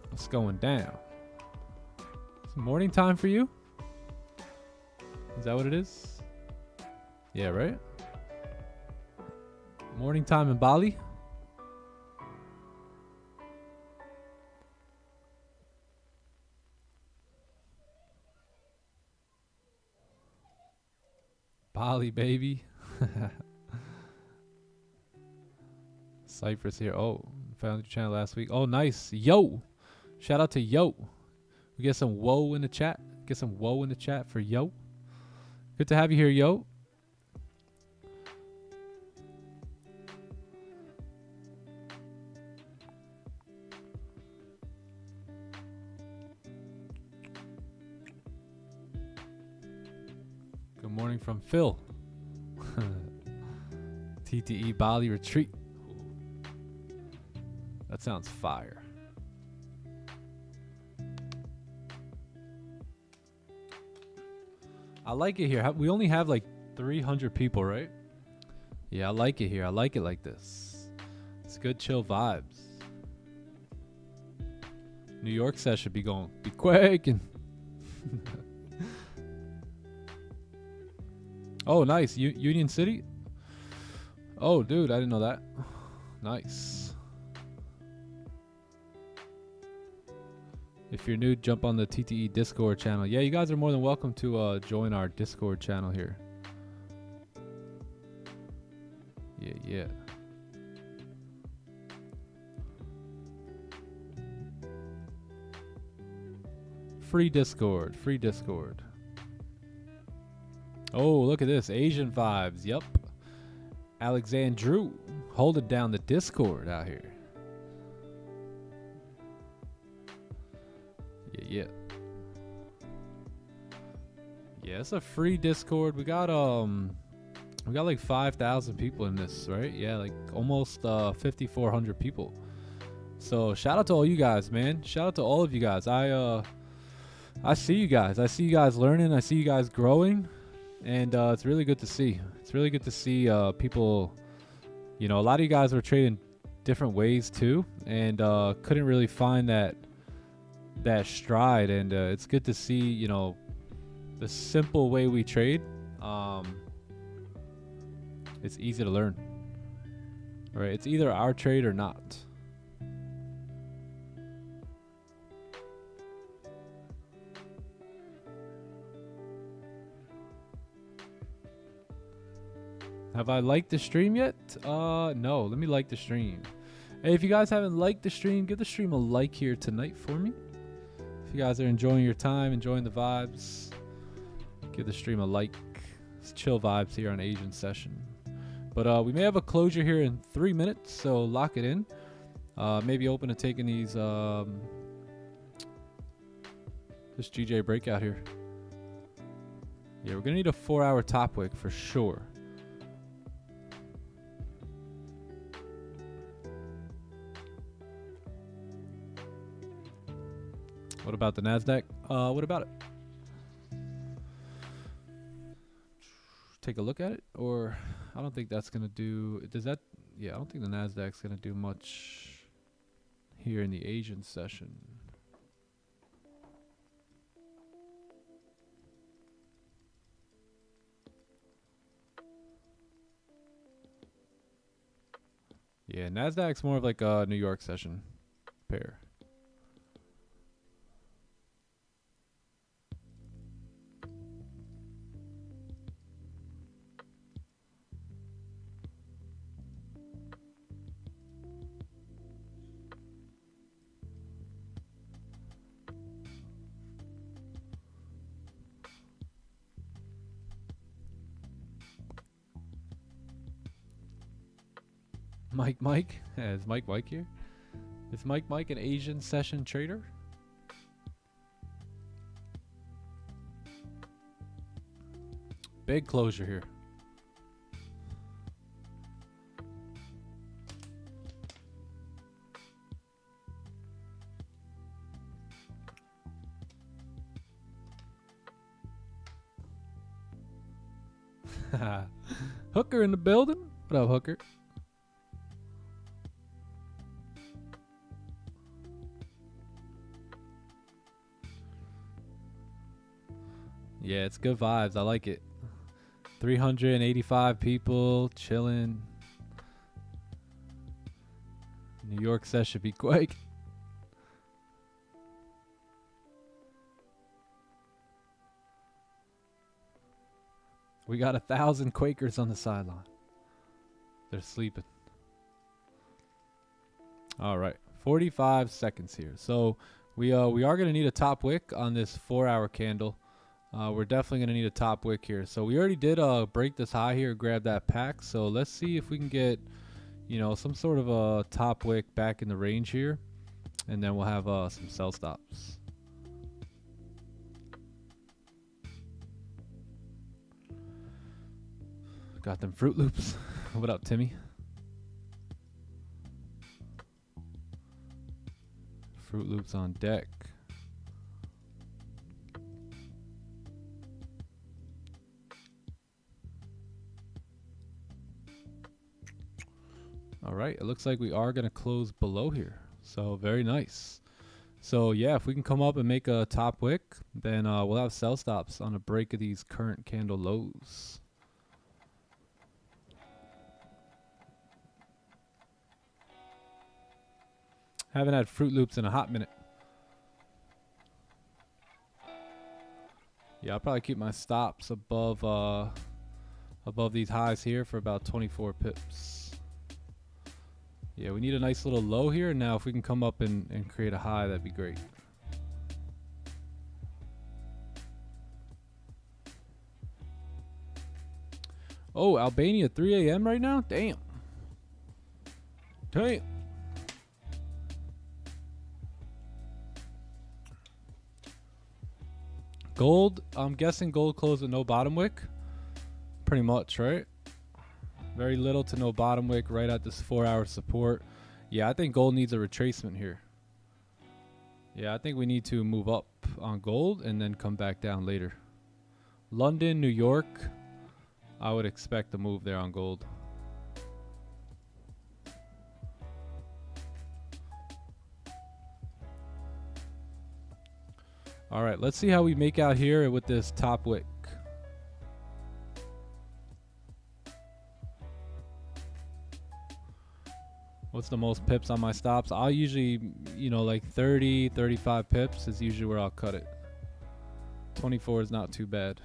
What's going down? It's morning time for you? Is that what it is? Yeah, right? Morning time in Bali? Bali, baby. Cypress here. Oh, found your channel last week. Oh, nice. Yo. Shout out to Yo. We get some whoa in the chat. Get some whoa in the chat for Yo. Good to have you here, Yo. Good morning from Phil. TTE Bali retreat. That sounds fire. I like it here. We only have like 300 people, right? Yeah, I like it here. I like it like this. It's good, chill vibes. New York session be quaking. Oh, nice. Union City? Oh, dude, I didn't know that. Nice. If you're new, jump on the TTE Discord channel. Yeah, you guys are more than welcome to join our Discord channel here. Yeah. Free Discord. Oh, look at this. Asian vibes. Yup. Alexandru holding down the Discord out here. Yeah, it's a free Discord. We got We got like 5,000 people in this, right? Yeah, like almost 5,400 people. So shout out to all you guys, man. Shout out to all of you guys. I see you guys. I see you guys learning. I see you guys growing, and it's really good to see. It's really good to see people. You know, a lot of you guys were trading different ways too, and couldn't really find that stride. And it's good to see, you know, the simple way we trade. It's easy to learn. Right? It's either our trade or not. Have I liked the stream yet? No. Let me like the stream. Hey, if you guys haven't liked the stream, give the stream a like here tonight for me. If you guys are enjoying your time, enjoying the vibes, give the stream a like. It's chill vibes here on Asian Session. But we may have a closure here in 3 minutes, so lock it in. Maybe open to taking these this GJ breakout here. Yeah, we're gonna need a 4-hour top wick for sure. What about the NASDAQ? What about it? Take a look at it, or I don't think that's gonna do. Does that? Yeah, I don't think the NASDAQ's gonna do much here in the Asian session. Yeah, NASDAQ's more of like a New York session pair. Mike? Is Mike here? Is Mike an Asian session trader? Big closure here. Hooker in the building. What up, Hooker? Yeah, it's good vibes. I like it. 385 people chilling. New York session be quick. We got 1,000 Quakers on the sideline. They're sleeping. All right, 45 seconds here. So we are going to need a top wick on this 4-hour candle. We're definitely going to need a top wick here. So we already did break this high here, grab that pack. So let's see if we can get, you know, some sort of a top wick back in the range here. And then we'll have some sell stops. Got them Fruit Loops. What up, Timmy? Fruit Loops on deck. All right, it looks like we are going to close below here. So very nice. So yeah, if we can come up and make a top wick, then we'll have sell stops on a break of these current candle lows. Haven't had Fruit Loops in a hot minute. Yeah, I'll probably keep my stops above these highs here for about 24 pips. Yeah, we need a nice little low here. Now, if we can come up and create a high, that'd be great. Oh, Albania, 3 a.m. right now? Damn. Damn. Gold, I'm guessing gold closed with no bottom wick. Pretty much, right? Very little to no bottom wick right at this 4-hour support. Yeah, I think gold needs a retracement here. Yeah, I think we need to move up on gold and then come back down later. London, New York, I would expect a move there on gold. All right, let's see how we make out here with this top wick. What's the most pips on my stops? I'll usually, you know, like 30, 35 pips is usually where I'll cut it. 24 is not too bad.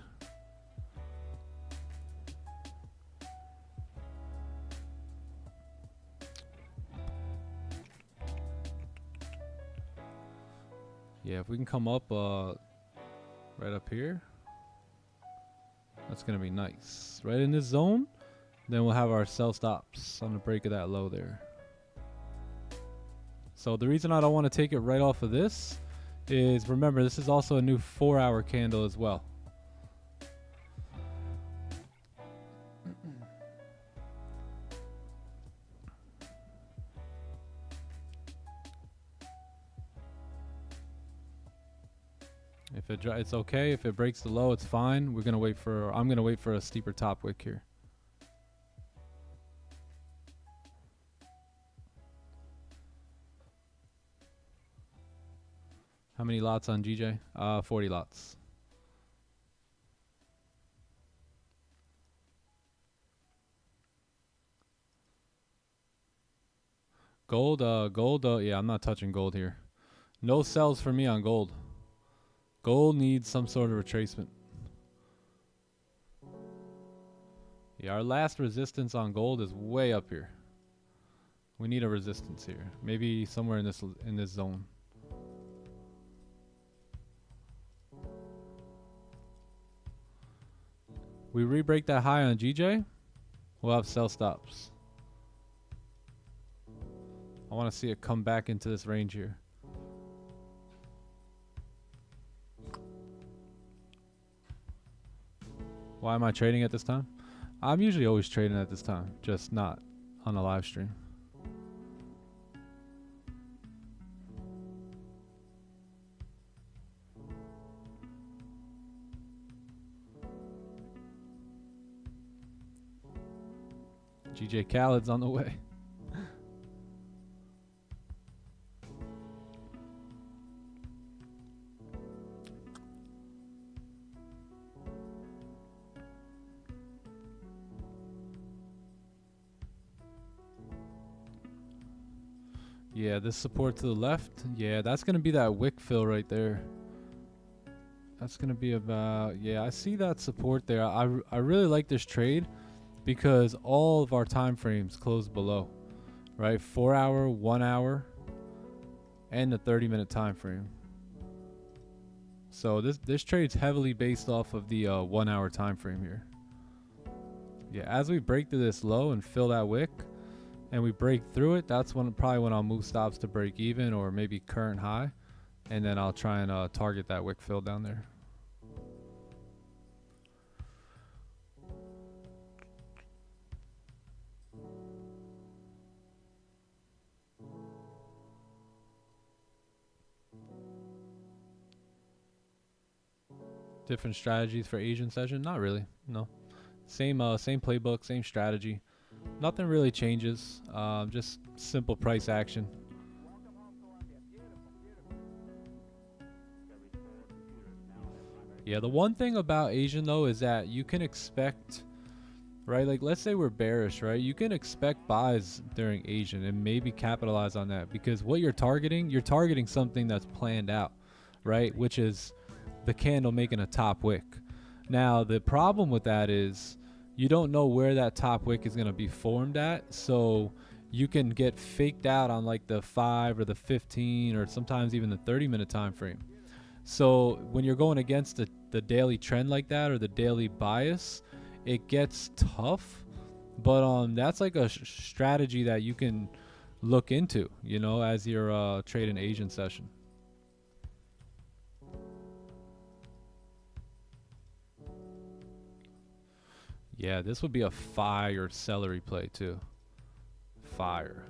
Yeah, if we can come up right up here, that's gonna be nice. Right in this zone, then we'll have our sell stops on the break of that low there. So the reason I don't want to take it right off of this is, remember, this is also a new 4-hour candle as well. If it's okay. If it breaks the low, it's fine. I'm gonna wait for a steeper top wick here. How many lots on GJ? 40 lots. Gold, yeah, I'm not touching gold here. No sells for me on gold. Gold needs some sort of retracement. Yeah, our last resistance on gold is way up here. We need a resistance here. Maybe somewhere in this zone. We re-break that high on GJ, we'll have sell stops. I want to see it come back into this range here. Why am I trading at this time? I'm usually always trading at this time, just not on a live stream. GJ Khaled's on the way. Yeah, this support to the left. Yeah, that's going to be that wick fill right there. That's going to be about, yeah, I see that support there. I really like this trade because all of our time frames close below, right? 4-hour, 1 hour, and the 30-minute time frame. So this trade's heavily based off of the 1 hour time frame here. Yeah, as we break through this low and fill that wick, and we break through it, that's probably when I'll move stops to break even or maybe current high, and then I'll try and target that wick fill down there. Different strategies for Asian session? Not really, no. Same playbook, same strategy. Nothing really changes. Just simple price action. Yeah, the one thing about Asian though is that you can expect, right? Like let's say we're bearish, right? You can expect buys during Asian and maybe capitalize on that because what you're targeting something that's planned out, right? Which is the candle making a top wick. Now the problem with that is you don't know where that top wick is going to be formed at, so you can get faked out on like the 5 or the 15 or sometimes even the 30-minute time frame. So when you're going against the daily trend like that or the daily bias, it gets tough. But that's like a strategy that you can look into, you know, as you're trading Asian session. Yeah, this would be a fire celery play too. Fire.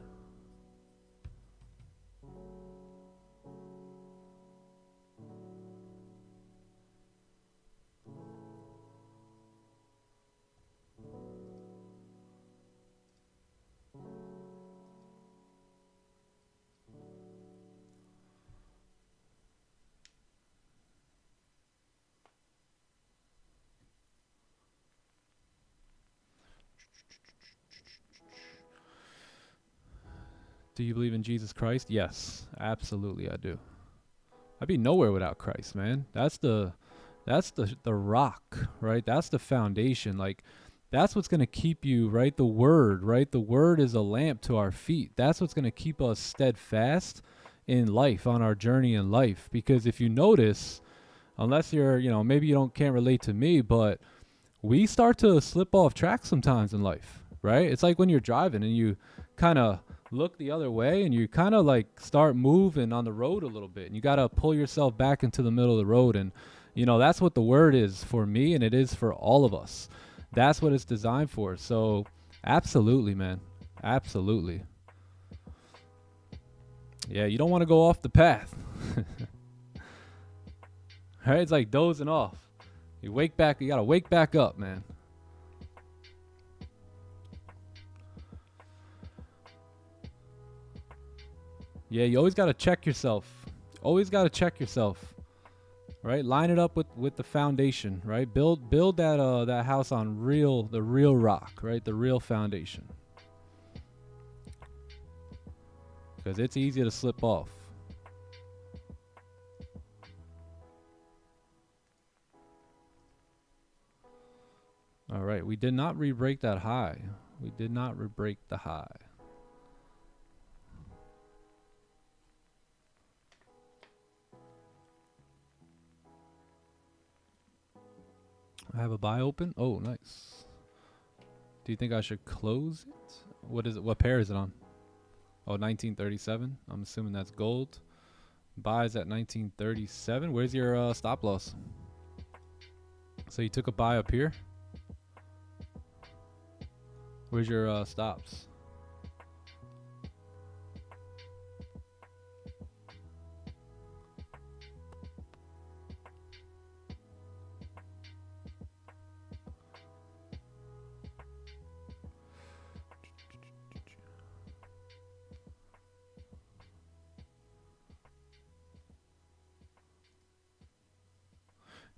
Do you believe in Jesus Christ? Yes, absolutely I do. I'd be nowhere without Christ, man. That's the rock, right? That's the foundation. Like that's what's going to keep you, right? The word, right? The word is a lamp to our feet. That's what's going to keep us steadfast in life, on our journey in life. Because if you notice, unless you're, you know, maybe you can't relate to me, but we start to slip off track sometimes in life, right? It's like when you're driving and you kind of look the other way and you kind of like start moving on the road a little bit and you got to pull yourself back into the middle of the road. And, you know, that's what the word is for me, and it is for all of us. That's what it's designed for. So absolutely, man. Absolutely. Yeah, you don't want to go off the path. Right? It's like dozing off. You wake back, you got to wake back up, man. Yeah, you always got to check yourself. Always got to check yourself. Right? Line it up with the foundation, right? Build that house on the real rock, right? The real foundation. Because it's easy to slip off. All right, we did not re-break that high. We did not re-break the high. I have a buy open. Oh, nice. Do you think I should close it? What is it? What pair is it on? Oh, 1937. I'm assuming that's gold. Buys at 1937. Where's your stop loss? So you took a buy up here. Where's your stops?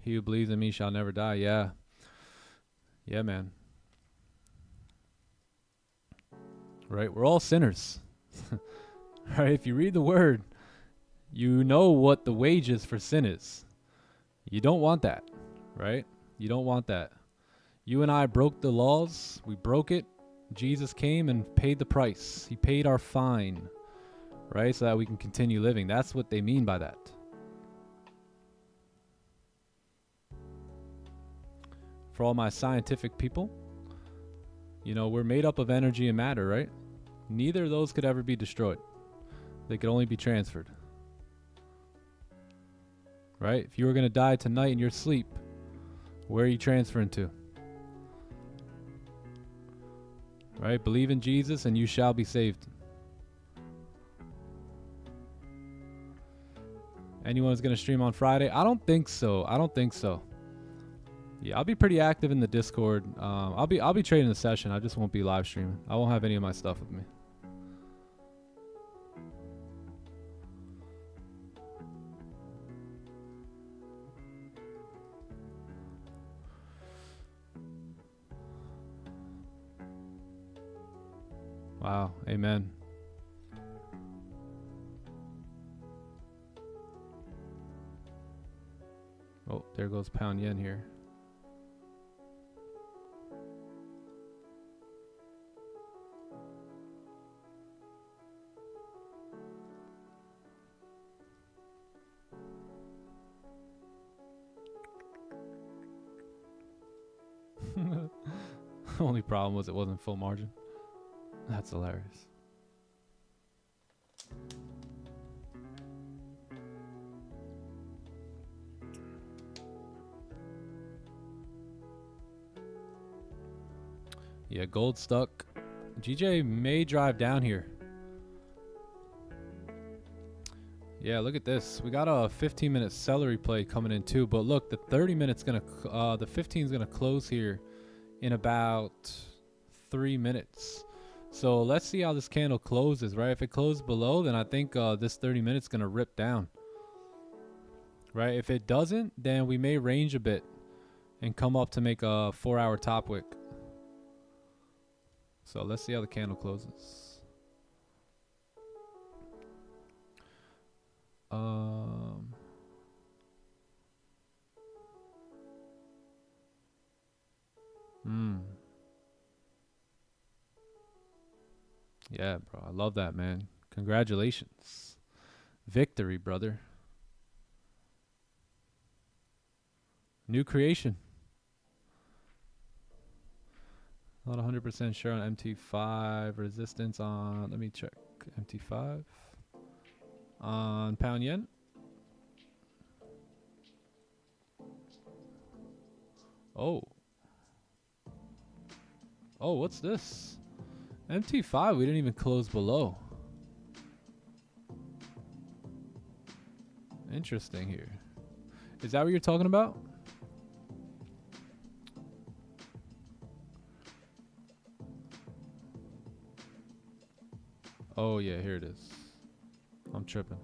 He who believes in me shall never die. Yeah. Yeah, man. Right? We're all sinners. Right? If you read the word, you know what the wages for sin is. You don't want that. Right? You don't want that. You and I broke the laws. We broke it. Jesus came and paid the price. He paid our fine. Right? So that we can continue living. That's what they mean by that. For all my scientific people, you know, we're made up of energy and matter, right? Neither of those could ever be destroyed. They could only be transferred. Right? If you were going to die tonight in your sleep, where are you transferring to? Right? Believe in Jesus and you shall be saved. Anyone's going to stream on Friday? I don't think so. I don't think so. Yeah, I'll be pretty active in the Discord. I'll be trading the session. I just won't be live streaming. I won't have any of my stuff with me. Wow. Amen. Oh, there goes pound yen here. Only problem was it wasn't full margin. That's hilarious. Yeah, gold stuck. GJ may drive down here. Yeah, look at this. We got a 15-minute celery play coming in too, but look, the 30 minutes gonna, the 15 is gonna close here in about 3 minutes. So let's see how this candle closes, right? If it closes below, then I think this 30 minutes gonna rip down, right? If it doesn't, then we may range a bit and come up to make a 4-hour top wick. So let's see how the candle closes. Yeah, bro. I love that, man. Congratulations. Victory, brother. New creation. Not 100% sure on MT5 resistance on, let me check. MT5 on pound yen. Oh, what's this? MT5, we didn't even close below. Interesting here. Is that what you're talking about? Oh yeah, here it is. I'm tripping.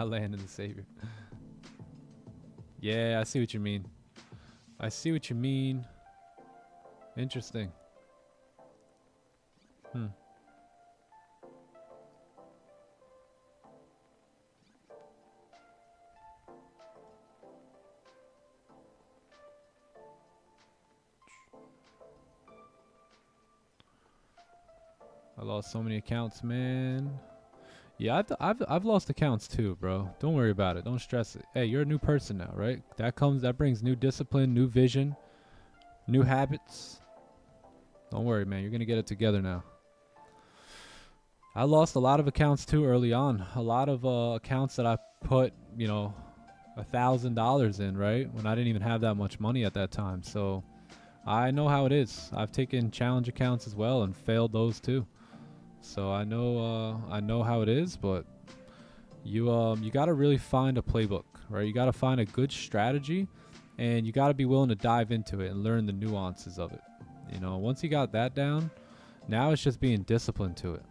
Land in the savior. Yeah, I see what you mean. I see what you mean. Interesting. I lost so many accounts, man. Yeah, I've lost accounts too, bro. Don't worry about it. Don't stress it. Hey, you're a new person now, right? That brings new discipline, new vision, new habits. Don't worry, man. You're gonna get it together now. I lost a lot of accounts too early on. A lot of accounts that I put, you know, $1,000 in, right? When I didn't even have that much money at that time. So I know how it is. I've taken challenge accounts as well and failed those too. So I know how it is, but you got to really find a playbook, right? You got to find a good strategy, and you got to be willing to dive into it and learn the nuances of it. You know, once you got that down, now it's just being disciplined to it.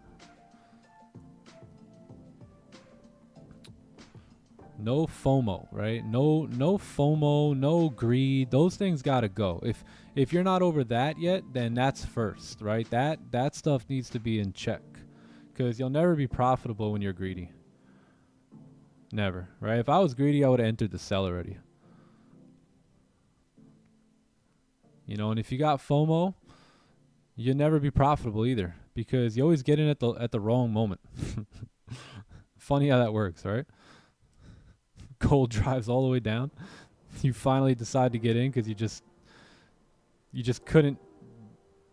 No FOMO, right? No FOMO, no greed. Those things got to go. If you're not over that yet, then that's first, right? That stuff needs to be in check, because you'll never be profitable when you're greedy. Never, right? If I was greedy, I would have entered the sell already. You know, and if you got FOMO, you'll never be profitable either, because you always get in at the wrong moment. Funny how that works, right? Gold drives all the way down. You finally decide to get in because you just couldn't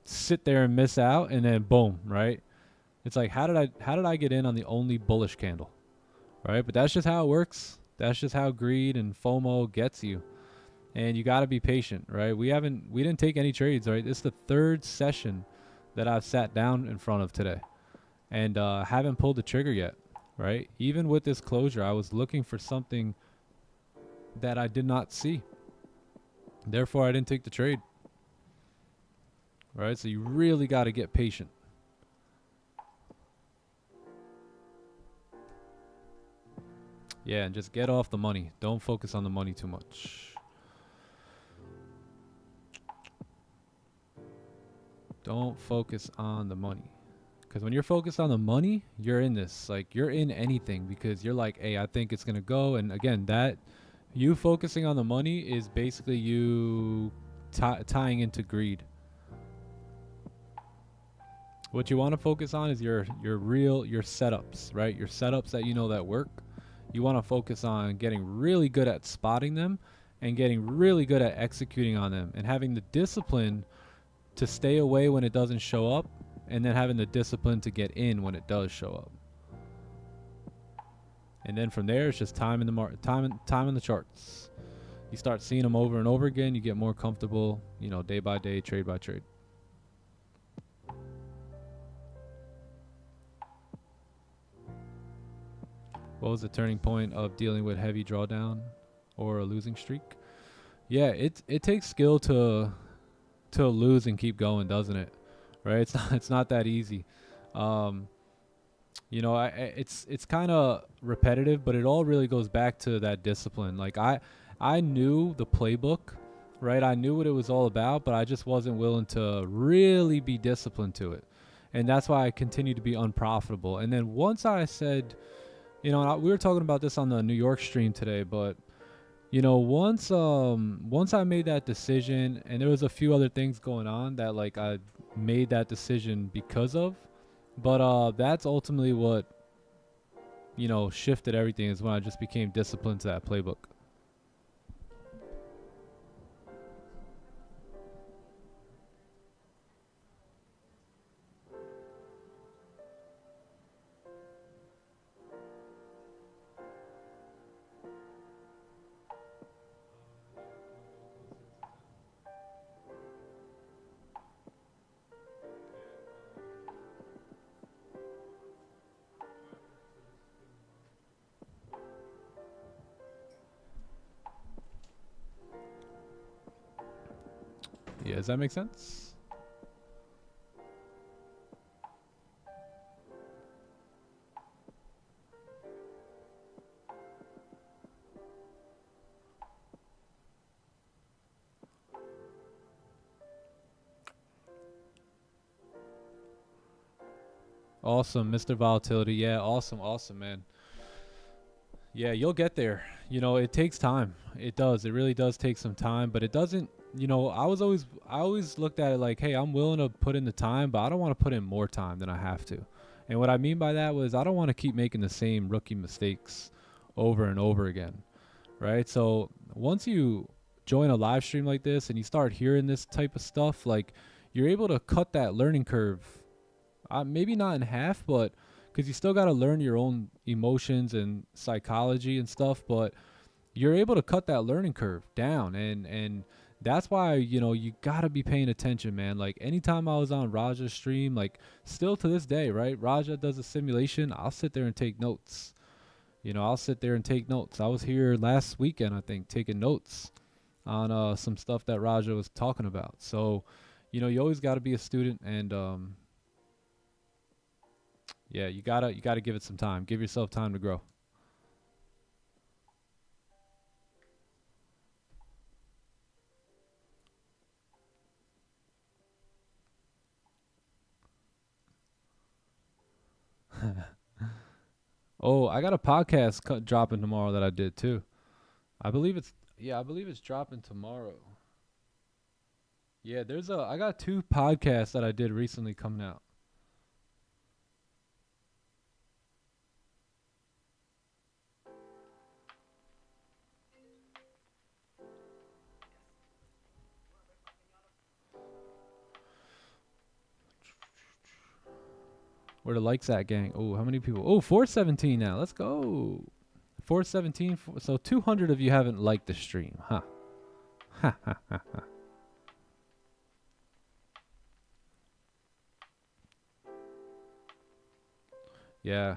sit there and miss out, and then boom, right? It's like, how did I get in on the only bullish candle, right? But that's just how it works. That's just how greed and FOMO gets you, and you got to be patient, right? We didn't take any trades, right? This is the third session that I've sat down in front of today, and haven't pulled the trigger yet. Right? Even with this closure, I was looking for something that I did not see. Therefore, I didn't take the trade. Right? So you really got to get patient. Yeah, and just get off the money. Don't focus on the money too much. Don't focus on the money. Because when you're focused on the money, you're in this. Like, you're in anything because you're like, hey, I think it's going to go. And again, that you focusing on the money is basically you tying into greed. What you want to focus on is your setups, right? Your setups that you know that work. You want to focus on getting really good at spotting them and getting really good at executing on them and having the discipline to stay away when it doesn't show up and then having the discipline to get in when it does show up. And then from there, it's just time in the time in the charts. You start seeing them over and over again. You get more comfortable, you know, day by day, trade by trade. What was the turning point of dealing with heavy drawdown or a losing streak? Yeah, it takes skill to lose and keep going, doesn't it? Right? It's not that easy. You know, it's kind of repetitive, but it all really goes back to that discipline. Like I knew the playbook, right? I knew what it was all about, but I just wasn't willing to really be disciplined to it. And that's why I continued to be unprofitable. And then once I said, you know, we were talking about this on the New York stream today, but you know, once I made that decision, and there was a few other things going on that like I made that decision because of, but that's ultimately what, you know, shifted everything, is when I just became disciplined to that playbook. Yeah, does that make sense? Awesome, Mr. Volatility. Yeah, awesome, man. Yeah, you'll get there. You know, it takes time. It does. It really does take some time, but it doesn't, you know, I always looked at it like, hey, I'm willing to put in the time, but I don't want to put in more time than I have to. And what I mean by that was I don't want to keep making the same rookie mistakes over and over again, right? So once you join a live stream like this and you start hearing this type of stuff, like you're able to cut that learning curve, maybe not in half, but because you still got to learn your own emotions and psychology and stuff, but you're able to cut that learning curve down. And that's why, you know, you got to be paying attention, man. Like anytime I was on Raja's stream, like still to this day, right? Raja does a simulation. I'll sit there and take notes. You know, I'll sit there and take notes. I was here last weekend, I think, taking notes on some stuff that Raja was talking about. So, you know, you always got to be a student, and yeah, you gotta give it some time. Give yourself time to grow. Oh, I got a podcast dropping tomorrow that I did too. I believe it's dropping tomorrow. Yeah, I got 2 podcasts that I did recently coming out. Where the likes at, gang? Oh, how many people? Oh, 417 now. Let's go. 417. So 200 of you haven't liked the stream, huh? Ha ha ha ha. Yeah.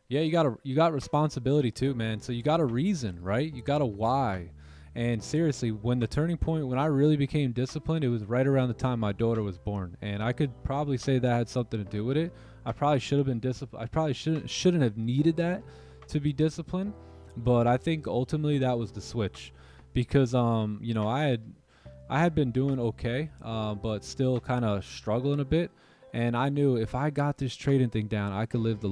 Yeah, you got responsibility too, man. So you got a reason, right? You got a why. And seriously, when the turning point, when I really became disciplined, it was right around the time my daughter was born. And I could probably say that had something to do with it. I probably should have been disciplined. I probably shouldn't have needed that to be disciplined. But I think ultimately that was the switch, because you know, I had been doing okay, but still kind of struggling a bit. And I knew if I got this trading thing down, I could live the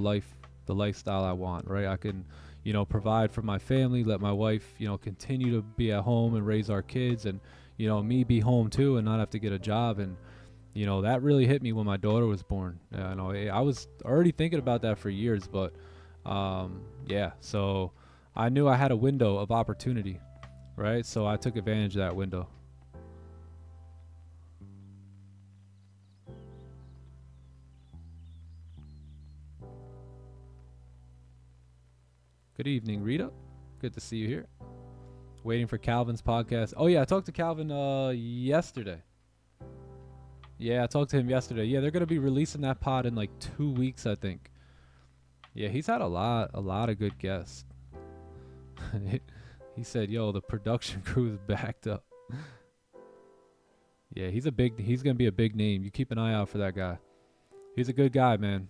lifestyle I want, right? I can, you know, provide for my family, let my wife, you know, continue to be at home and raise our kids, and, you know, me be home too and not have to get a job. And, you know, that really hit me when my daughter was born. You know, I was already thinking about that for years, but yeah, so I knew I had a window of opportunity, right? So I took advantage of that window. Good evening, Rita. Good to see you here. Waiting for Calvin's podcast. Oh yeah, I talked to Calvin yesterday. Yeah, I talked to him yesterday. Yeah, they're gonna be releasing that pod in like 2 weeks, I think. Yeah, he's had a lot of good guests. He said, "Yo, the production crew is backed up." Yeah, he's gonna be a big name. You keep an eye out for that guy. He's a good guy, man.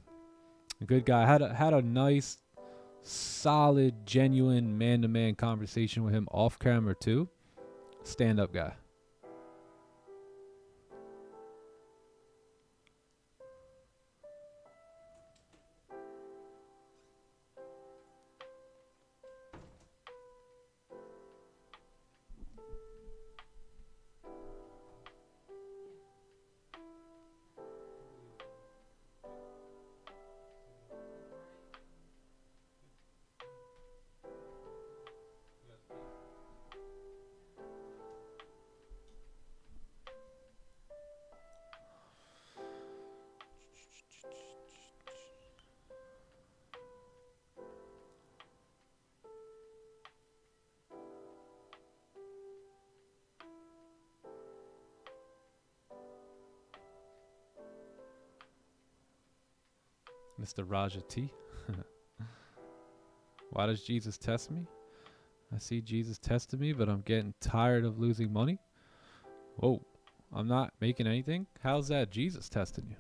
A good guy. Had a nice, solid, genuine man-to-man conversation with him off camera too. Stand-up guy. Mr. Raja T. Why does Jesus test me? I see Jesus testing me, but I'm getting tired of losing money. Whoa, I'm not making anything? How's that Jesus testing you?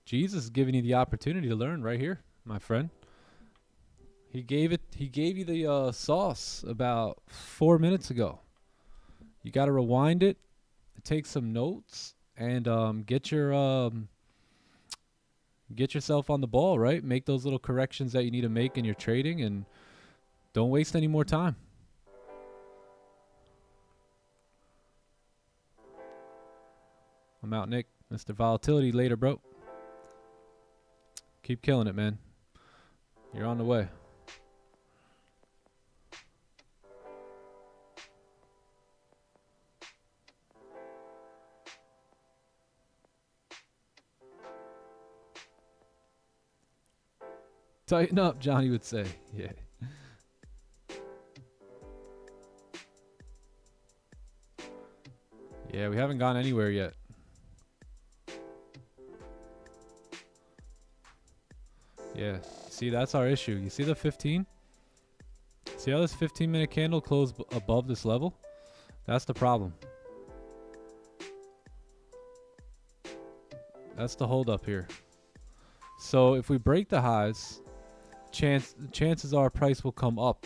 Jesus is giving you the opportunity to learn right here, my friend. He gave you the sauce about 4 minutes ago. You got to rewind it, take some notes, and get yourself on the ball, right? Make those little corrections that you need to make in your trading, and don't waste any more time. I'm out, Nick. Mr. Volatility later, bro. Keep killing it, man. You're on the way. Tighten up, Johnny would say. Yeah. Yeah, we haven't gone anywhere yet. Yeah. See, that's our issue. You see the 15? See how this 15-minute candle closed above this level? That's the problem. That's the hold up here. So if we break the highs, chances are price will come up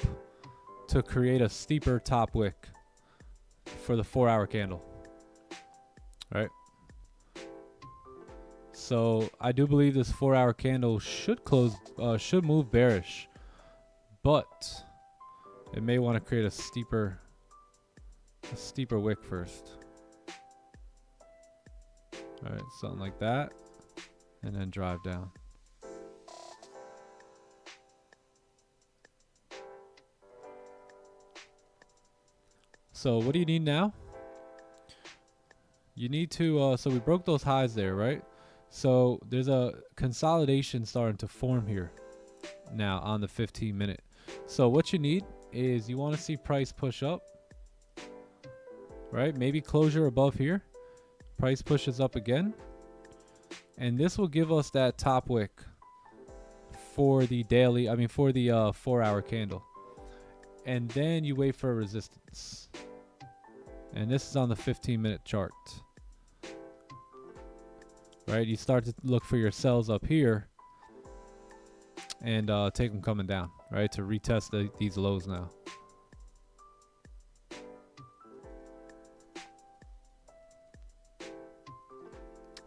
to create a steeper top wick for the 4-hour candle. Right? So I do believe this 4-hour candle should move bearish, but it may want to create a steeper wick first. All right, something like that, and then drive down. So what do you need now? You need to, so we broke those highs there, right? So there's a consolidation starting to form here now on the 15-minute. So what you need is you want to see price push up, right? Maybe closure above here. Price pushes up again. And this will give us that top wick for the daily, for the 4-hour candle. And then you wait for a resistance. And this is on the 15-minute chart. Right, you start to look for your sells up here and take them coming down, right, to retest these lows now.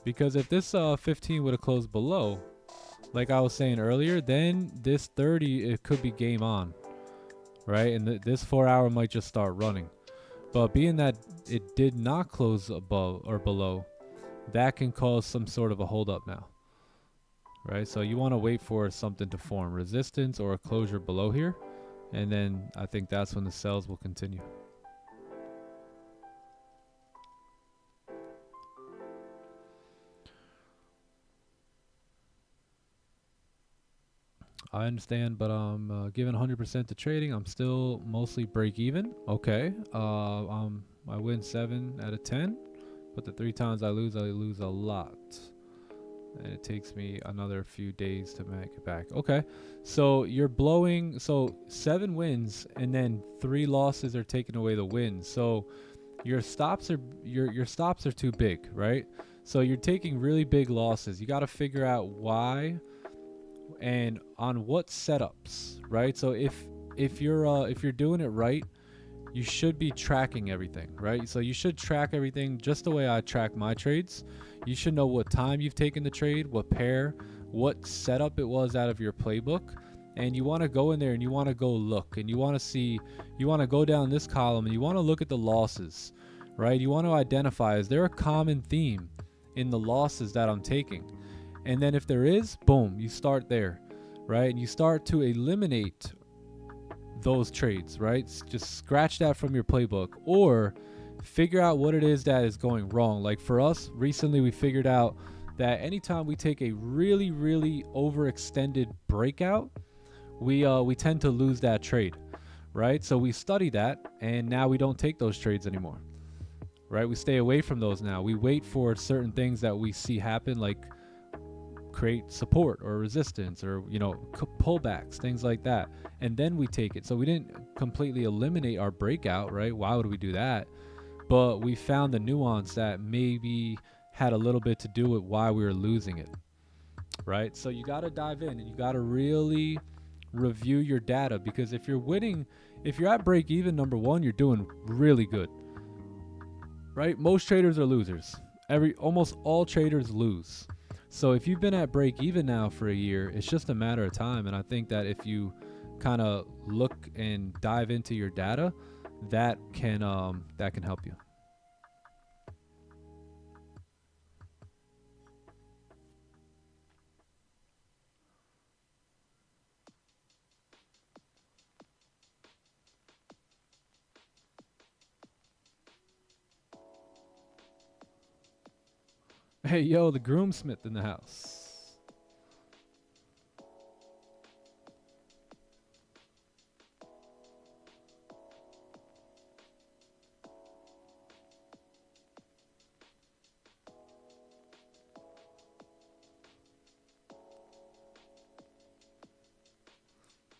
Because if this 15 would have closed below, like I was saying earlier, then this 30, it could be game on, right? And this 4-hour might just start running. But being that it did not close above or below, that can cause some sort of a hold up now, right? So you want to wait for something to form, resistance or a closure below here, and then I think that's when the sells will continue. I understand, but I'm giving 100% to trading. I'm still mostly break even. Okay. I win 7 out of 10, but the 3 times I lose a lot. And it takes me another few days to make it back. Okay. So you're blowing, so 7 wins and then 3 losses are taking away the wins. So your stops are your stops are too big, right? So you're taking really big losses. You got to figure out why and on what setups, right? So if you're doing it right, you should be tracking everything, right? So you should track everything just the way I track my trades. You should know what time you've taken the trade, what pair, what setup it was out of your playbook. And you want to go in there and you want to go look and you want to see, you want to go down this column and you want to look at the losses, right? You want to identify, is there a common theme in the losses that I'm taking? And then if there is, boom, you start there, right? And you start to eliminate those trades, right? Just scratch that from your playbook or figure out what it is that is going wrong. Like for us, recently we figured out that anytime we take a really, really overextended breakout, we tend to lose that trade, right? So we study that and now we don't take those trades anymore, right? We stay away from those now. We wait for certain things that we see happen, like create support or resistance or, you know, pullbacks, things like that. And then we take it. So we didn't completely eliminate our breakout, right? Why would we do that? But we found the nuance that maybe had a little bit to do with why we were losing it, right? So you got to dive in and you got to really review your data, because if you're winning, if you're at break even, number one, you're doing really good, right? Most traders are losers. Almost all traders lose. So if you've been at break even now for a year, it's just a matter of time. And I think that if you kind of look and dive into your data, that can help you. Hey, yo, the groomsmith in the house.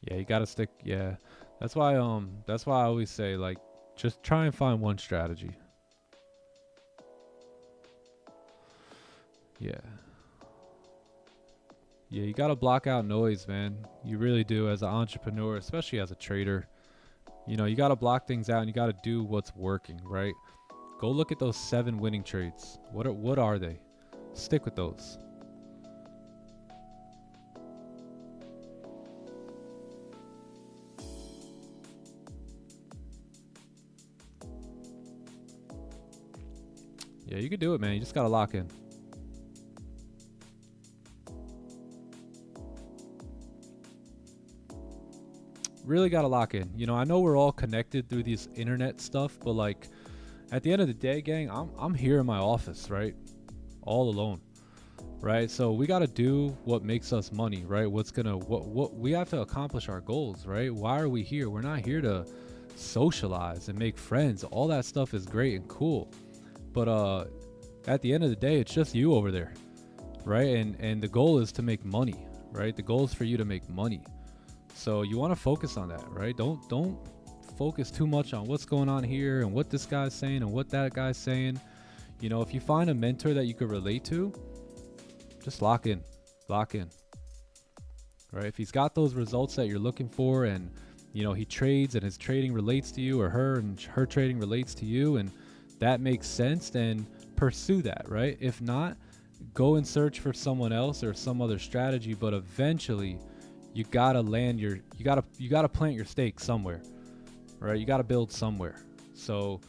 Yeah, you gotta stick. Yeah, that's why I always say, like, just try and find one strategy. Yeah. Yeah, you gotta block out noise, man. You really do, as an entrepreneur, especially as a trader. You know, you gotta block things out and you gotta do what's working, right? Go look at those 7 winning trades. What are they? Stick with those. Yeah, you can do it, man. You just gotta lock in. Really gotta lock in. You know, I know we're all connected through this internet stuff, but like at the end of the day, gang, I'm here in my office, right? All alone. Right? So we gotta do what makes us money, right? What we have to accomplish our goals, right? Why are we here? We're not here to socialize and make friends. All that stuff is great and cool. But at the end of the day, it's just you over there, right? And the goal is to make money, right? The goal is for you to make money. So you want to focus on that, right? Don't focus too much on what's going on here and what this guy's saying and what that guy's saying. You know, if you find a mentor that you could relate to, just lock in, right? If he's got those results that you're looking for and, you know, he trades and his trading relates to you, or her and her trading relates to you, and that makes sense, then pursue that, right? If not, go and search for someone else or some other strategy, but eventually you gotta land you gotta plant your stake somewhere, right? You gotta build somewhere. So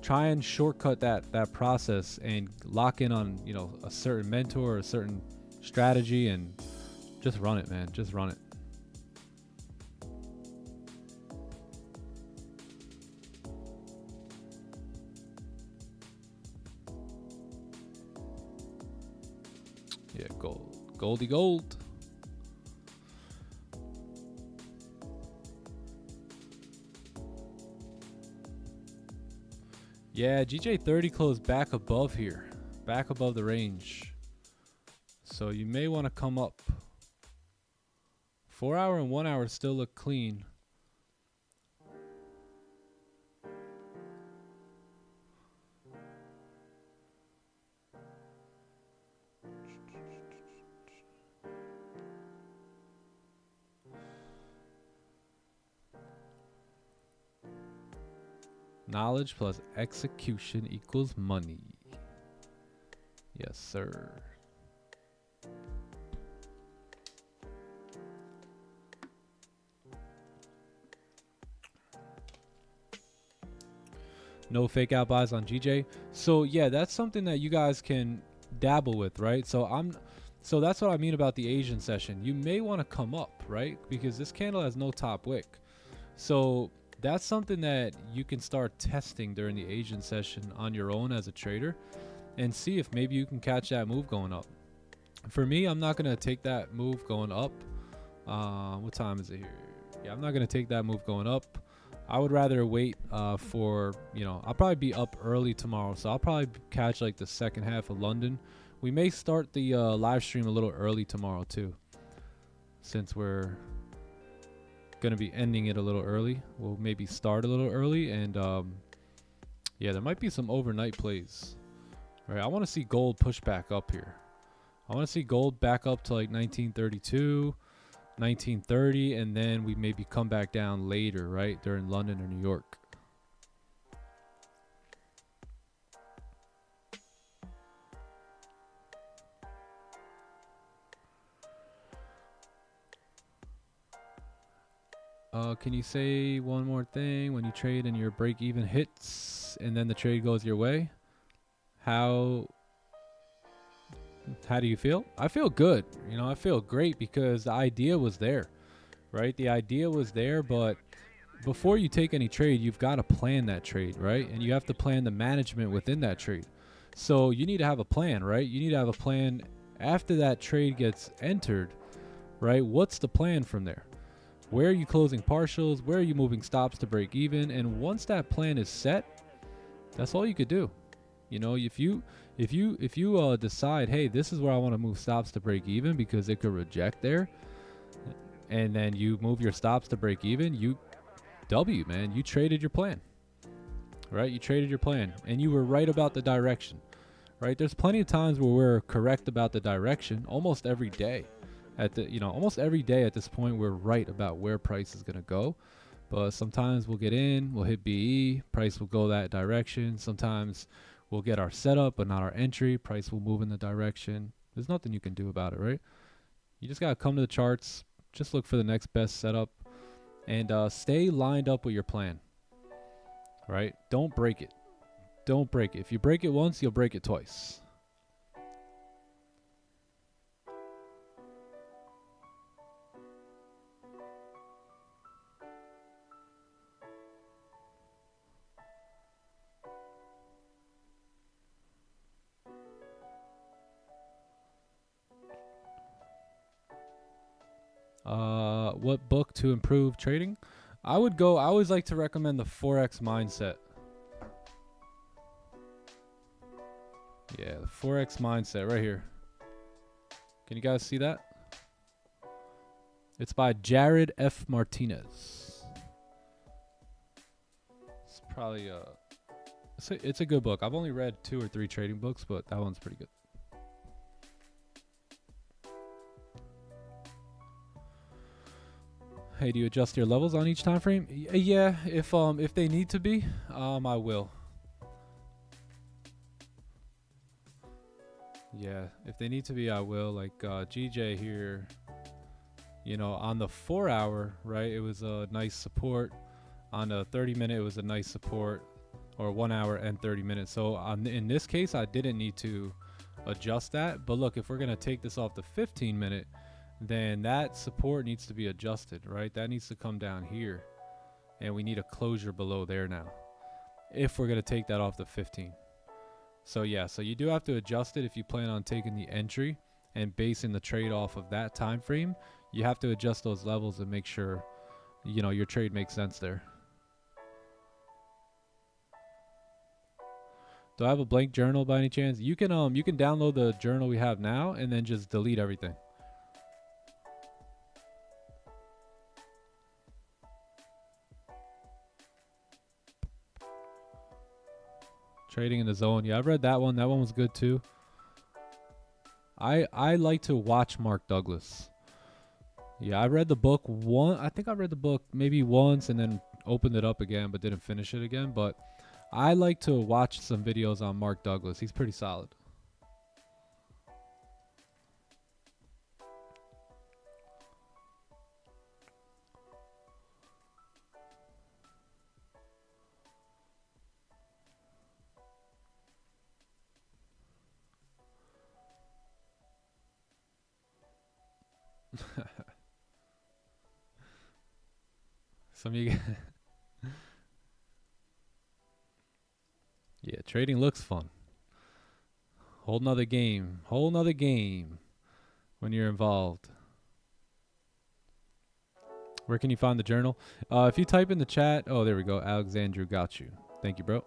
try and shortcut that process and lock in on, you know, a certain mentor or a certain strategy and just run it, man. Just run it. Yeah, gold. Goldie gold. Yeah, GJ30 closed back above here, back above the range. So you may want to come up. 4 hour and 1 hour still look clean. Knowledge plus execution equals money. Yes, sir. No fake out buys on GJ. So yeah, that's something that you guys can dabble with, right? So that's what I mean about the Asian session. You may want to come up, right? Because this candle has no top wick. So that's something that you can start testing during the Asian session on your own as a trader and see if maybe you can catch that move going up. For me, I'm not going to take that move going up. What time is it here? Yeah, I'm not going to take that move going up. I would rather wait for, I'll probably be up early tomorrow. So I'll probably catch like the second half of London. We may start the live stream a little early tomorrow too, since we're going to be ending it a little early. We'll maybe start a little early. And yeah, there might be some overnight plays. All right, I want to see gold push back up here. I want to see gold back up to like 1932. 1930, and then we maybe come back down later, right, during London or New York. Can you say one more thing? When you trade and your break even hits and then the trade goes your way, how do you feel? I feel good. I feel great because the idea was there, right? The idea was there, but before you take any trade, you've got to plan that trade, right? And you have to plan the management within that trade. So you need to have a plan, right? You need to have a plan after that trade gets entered, right? What's the plan from there? Where are you closing partials? Where are you moving stops to break even? And once that plan is set, that's all you could do. If you decide, hey, this is where I want to move stops to break even because it could reject there, and then you move your stops to break even, you man, you traded your plan, right? You traded your plan, and you were right about the direction, right? There's plenty of times where we're correct about the direction. Almost every day, almost every day at this point, we're right about where price is gonna go. But sometimes we'll get in, we'll hit BE, price will go that direction. Sometimes we'll get our setup, but not our entry. Price will move in the direction. There's nothing you can do about it, right? You just got to come to the charts, just look for the next best setup, and stay lined up with your plan, right? Don't break it. Don't break it. If you break it once, you'll break it twice. What book to improve trading? I always like to recommend the Forex Mindset. Yeah, the Forex Mindset right here. Can you guys see that? It's by Jared F. Martinez. It's probably it's a good book. I've only read 2 or 3 trading books, but that one's pretty good. Hey, do you adjust your levels on each time frame? Yeah, if they need to be, I will. Yeah, if they need to be, I will. Like GJ here, on the 4 hour, right? It was a nice support. On the 30-minute, it was a nice support, or 1 hour and 30 minutes. So in this case, I didn't need to adjust that. But look, if we're gonna take this off the 15-minute. Then that support needs to be adjusted, right? That needs to come down here. And we need a closure below there now, if we're going to take that off the 15. So yeah, so you do have to adjust it if you plan on taking the entry and basing the trade off of that time frame. You have to adjust those levels and make sure, your trade makes sense there. Do I have a blank journal by any chance? You can download the journal we have now and then just delete everything. Trading in the Zone. Yeah, I've read that one. That one was good too. I like to watch Mark Douglas. Yeah, I read the book I think I read the book maybe once and then opened it up again but didn't finish it again. But I like to watch some videos on Mark Douglas. He's pretty solid. Some of you yeah, trading looks fun. Whole nother game. Whole nother game when you're involved. Where can you find the journal? If you type in the chat, oh, there we go. Alexandru got you. Thank you, bro.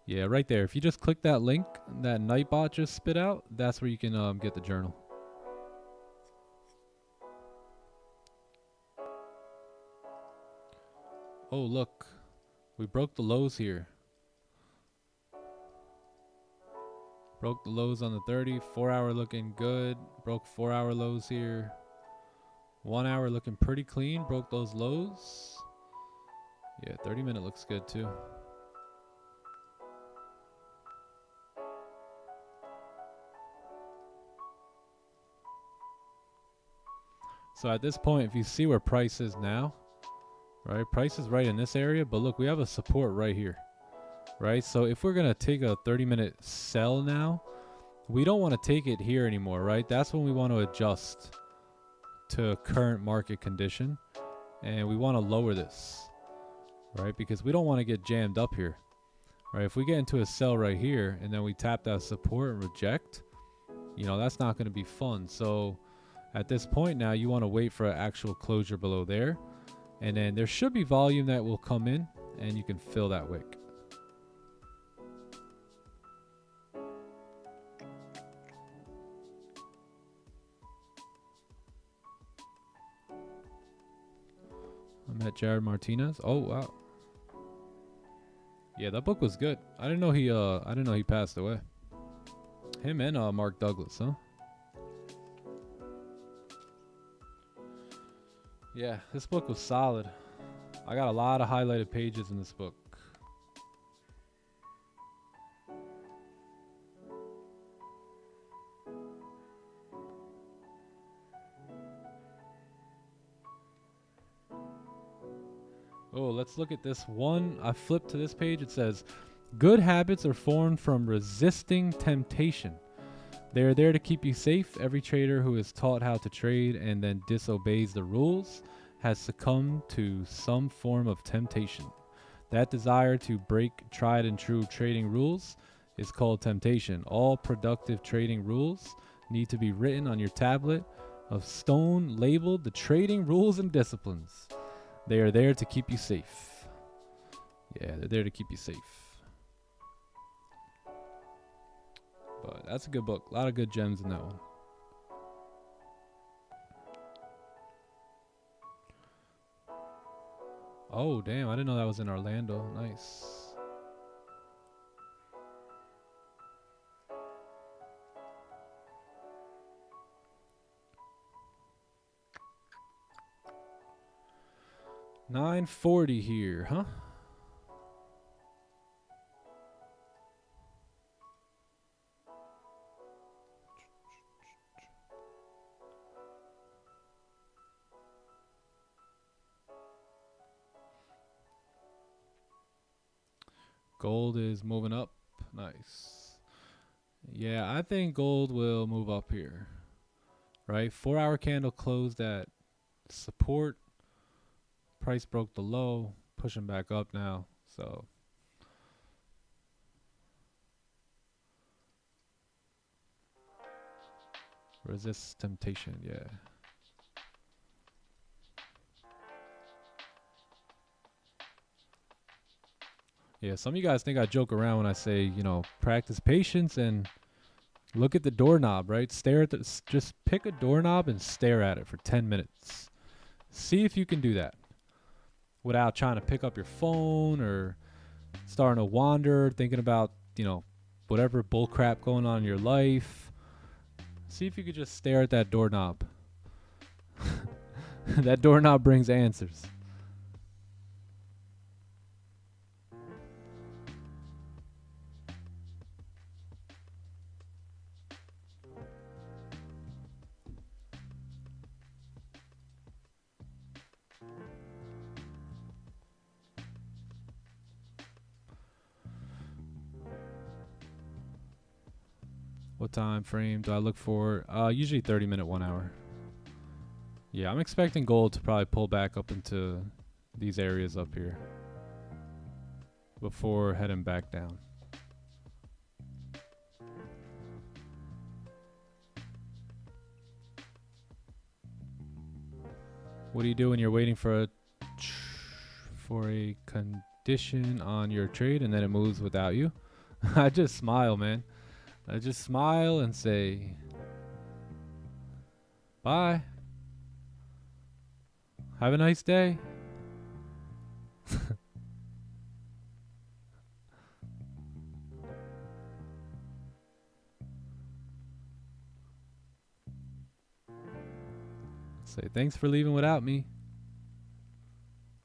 Yeah, right there. If you just click that link that Nightbot just spit out, that's where you can get the journal. Oh, look. We broke the lows here. Broke the lows on the 30. 4 hour looking good. Broke 4 hour lows here. 1 hour looking pretty clean. Broke those lows. Yeah, 30-minute looks good too. So at this point, if you see where price is now, right? Price is right in this area, but look, we have a support right here, right? So if we're going to take a 30-minute sell now, we don't want to take it here anymore, right? That's when we want to adjust to current market condition, and we want to lower this, right? Because we don't want to get jammed up here, right? If we get into a sell right here and then we tap that support and reject, you know, that's not going to be fun. So at this point now, you want to wait for an actual closure below there, and then there should be volume that will come in and you can fill that wick. I met Jared Martinez. Oh wow. Yeah, that book was good. I didn't know he passed away. Him and Mark Douglas, huh? Yeah, this book was solid. I got a lot of highlighted pages in this book. Oh, let's look at this one. I flipped to this page. It says, good habits are formed from resisting temptation. They are there to keep you safe. Every trader who is taught how to trade and then disobeys the rules has succumbed to some form of temptation. That desire to break tried and true trading rules is called temptation. All productive trading rules need to be written on your tablet of stone labeled the trading rules and disciplines. They are there to keep you safe. Yeah, they're there to keep you safe. But that's a good book. A lot of good gems in that one. Oh, damn. I didn't know that was in Orlando. Nice. $9.40 here, huh? Gold is moving up. Nice. Yeah, I think gold will move up here. Right? 4 hour candle closed at support. Price broke the low. Pushing back up now. So resist temptation. Yeah. Yeah, some of you guys think I joke around when I say, you know, practice patience and look at the doorknob, right? Stare at the, just pick a doorknob and stare at it for 10 minutes. See if you can do that without trying to pick up your phone or starting to wander, thinking about, you know, whatever bullcrap going on in your life. See if you could just stare at that doorknob. That doorknob brings answers. What time frame do I look for? Usually 30-minute, 1 hour. Yeah, I'm expecting gold to probably pull back up into these areas up here before heading back down. What do you do when you're waiting for a condition on your trade and then it moves without you? I just smile, man. I just smile and say, bye. Have a nice day. Say thanks for leaving without me.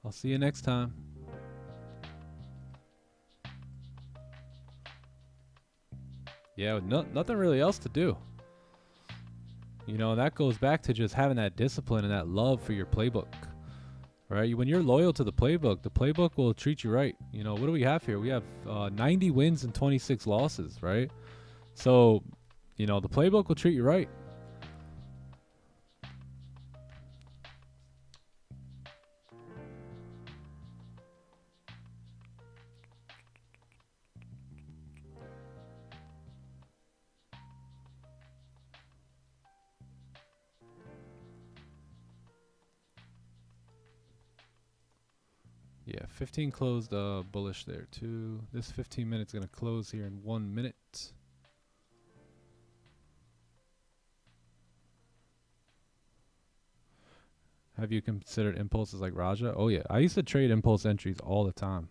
I'll see you next time. Yeah, nothing really else to do. You know, that goes back to just having that discipline and that love for your playbook. Right? When you're loyal to the playbook will treat you right. You know, what do we have here? We have 90 wins and 26 losses, right? So, you know, the playbook will treat you right. Yeah, 15 closed bullish there too. This 15 minutes going to close here in 1 minute. Have you considered impulses like Raja? Oh yeah, I used to trade impulse entries all the time.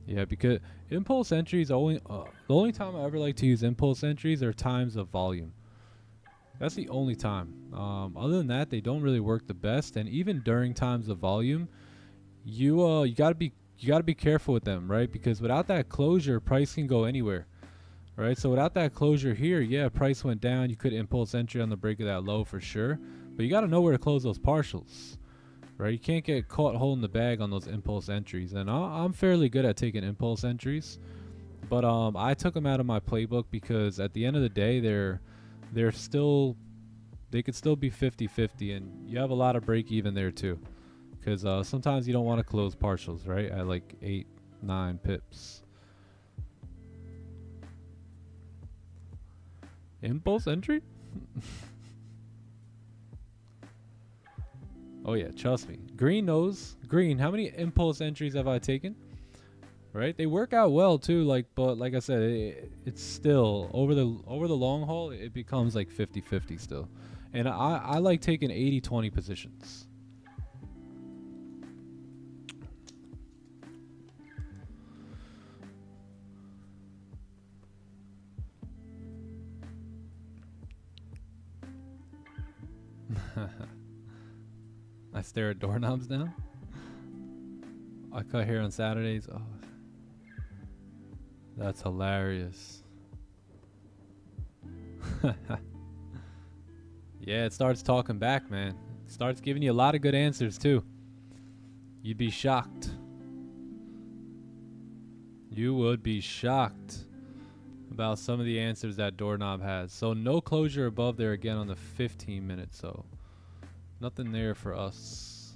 Yeah, because impulse entries only the only time I ever like to use impulse entries are times of volume. That's the only time. Other than that, they don't really work the best. And even during times of volume, you gotta be careful with them, right? Because without that closure, price can go anywhere, right? So without that closure here, yeah, price went down. You could impulse entry on the break of that low for sure, but you gotta know where to close those partials, right? You can't get caught holding the bag on those impulse entries. And I'm fairly good at taking impulse entries, but I took them out of my playbook because at the end of the day, they could still be 50-50, and you have a lot of break even there too, because sometimes you don't want to close partials, right, at like 8-9 pips. Impulse entry. Oh yeah, trust me, Green knows. Green, how many impulse entries have I taken? Right, they work out well too, but like I said, it's still over the long haul it becomes like 50-50 still. And I like taking 80-20 positions. I stare at doorknobs now. I cut hair on Saturdays. Oh, that's hilarious. Yeah, it starts talking back, man. It starts giving you a lot of good answers too. You'd be shocked. You would be shocked about some of the answers that doorknob has. So no closure above there again on the 15 minutes. So nothing there for us.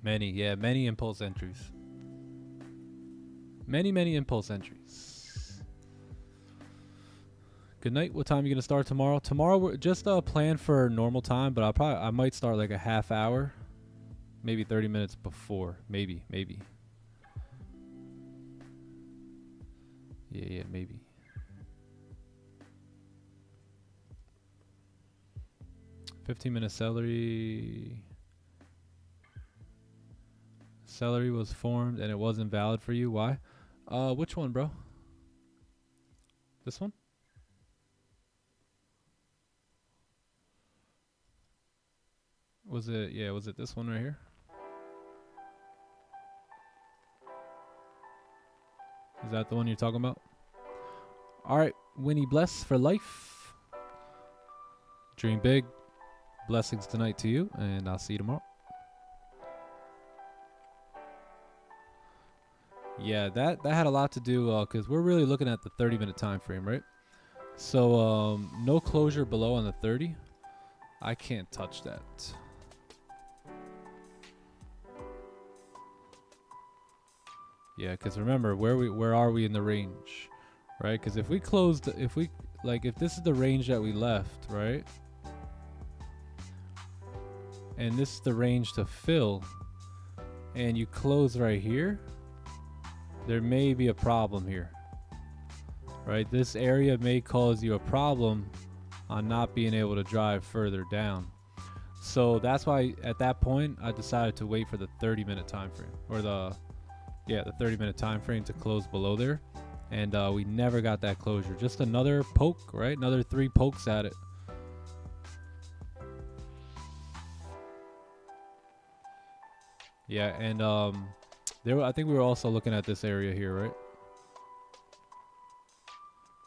Many impulse entries. Many impulse entries. Good night. What time are you gonna start tomorrow? Tomorrow we're just plan for normal time, but I might start like a half hour, maybe 30 minutes before. Maybe. Yeah, maybe. $15-minute celery. Celery was formed and it wasn't valid for you. Why? Which one, bro? This one? Was it this one right here? Is that the one you're talking about? Alright, Winnie bless for life. Dream big. Blessings tonight to you, and I'll see you tomorrow. Yeah, that had a lot to do because we're really looking at the 30-minute time frame, right? So no closure below on the 30. I can't touch that. Yeah, because remember where are we in the range, right? Because if we closed, if this is the range that we left, right? And this is the range to fill, and you close right here, there may be a problem here, right? This area may cause you a problem on not being able to drive further down. So that's why at that point I decided to wait for the 30-minute time frame, or the 30-minute time frame to close below there, and we never got that closure. Just another poke, right? Another 3 pokes at it. Yeah, and I think we were also looking at this area here, right?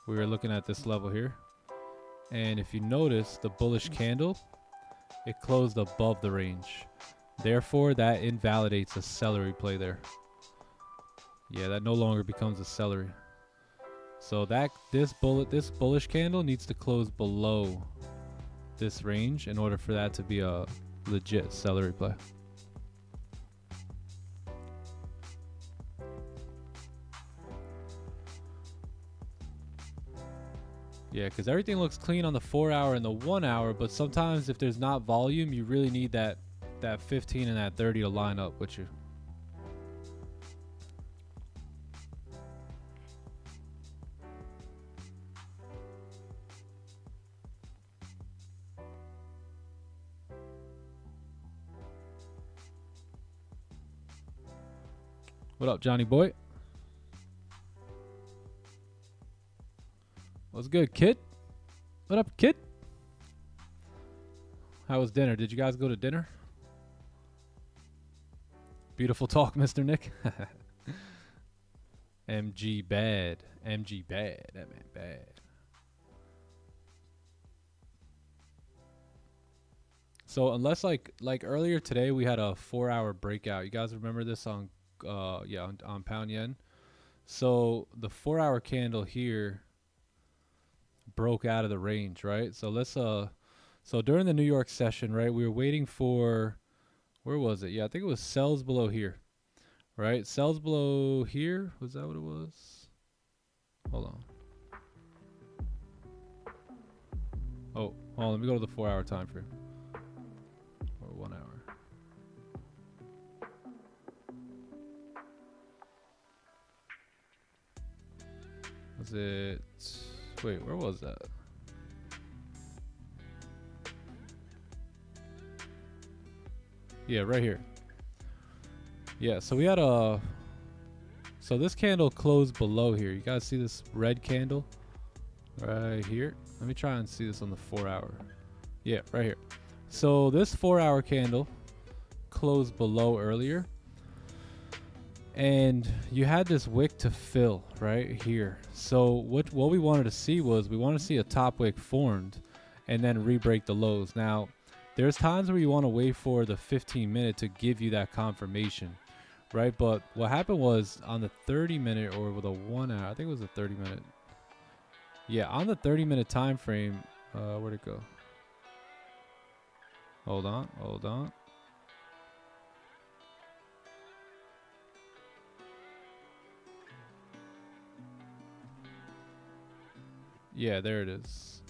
We were looking at this level here. And if you notice, the bullish candle, it closed above the range. Therefore, that invalidates a celery play there. Yeah, that no longer becomes a celery. So this bullish candle needs to close below this range in order for that to be a legit celery play. Yeah, because everything looks clean on the 4 hour and the 1 hour, but sometimes if there's not volume, you really need that 15 and that 30 to line up with you. What up, Johnny boy? What's good, kid? What up, kid? How was dinner? Did you guys go to dinner? Beautiful talk, Mr. Nick. MG bad. MG bad. That man bad. So unless like earlier today we had a 4 hour breakout. You guys remember this on on pound yen? So the 4 hour candle here broke out of the range, right? So let's so during the New York session, right, we were waiting for, where was it? Yeah, I think it was sells below here, right? Sells below here. Was that what it was? Hold on. Oh, hold on. Let me go to the 4 hour time frame. Or 1 hour. Was it, wait, where was that? Yeah, right here. Yeah, so we had so this candle closed below here. You guys see this red candle right here? Let me try and see this on the 4 hour. Yeah, right here. So this 4 hour candle closed below earlier, and you had this wick to fill right here. So what we wanted to see was, we want to see a top wick formed and then re-break the lows. Now there's times where you want to wait for the 15-minute to give you that confirmation, right? But what happened was on the 30-minute, or with a 1 hour, I think it was a 30-minute. Yeah, on the 30-minute time frame, where'd it go? Hold on. Yeah, there it is.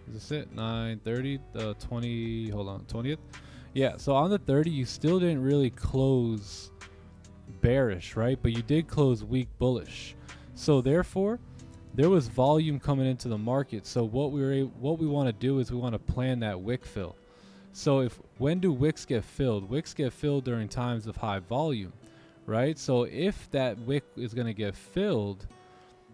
Is this it? 9:30, the 20, hold on, 20th? Yeah, so on the 30, you still didn't really close bearish, right? But you did close weak bullish. So therefore, there was volume coming into the market. So what we want to do is we want to plan that wick fill. So when do wicks get filled? Wicks get filled during times of high volume, right? So if that wick is going to get filled,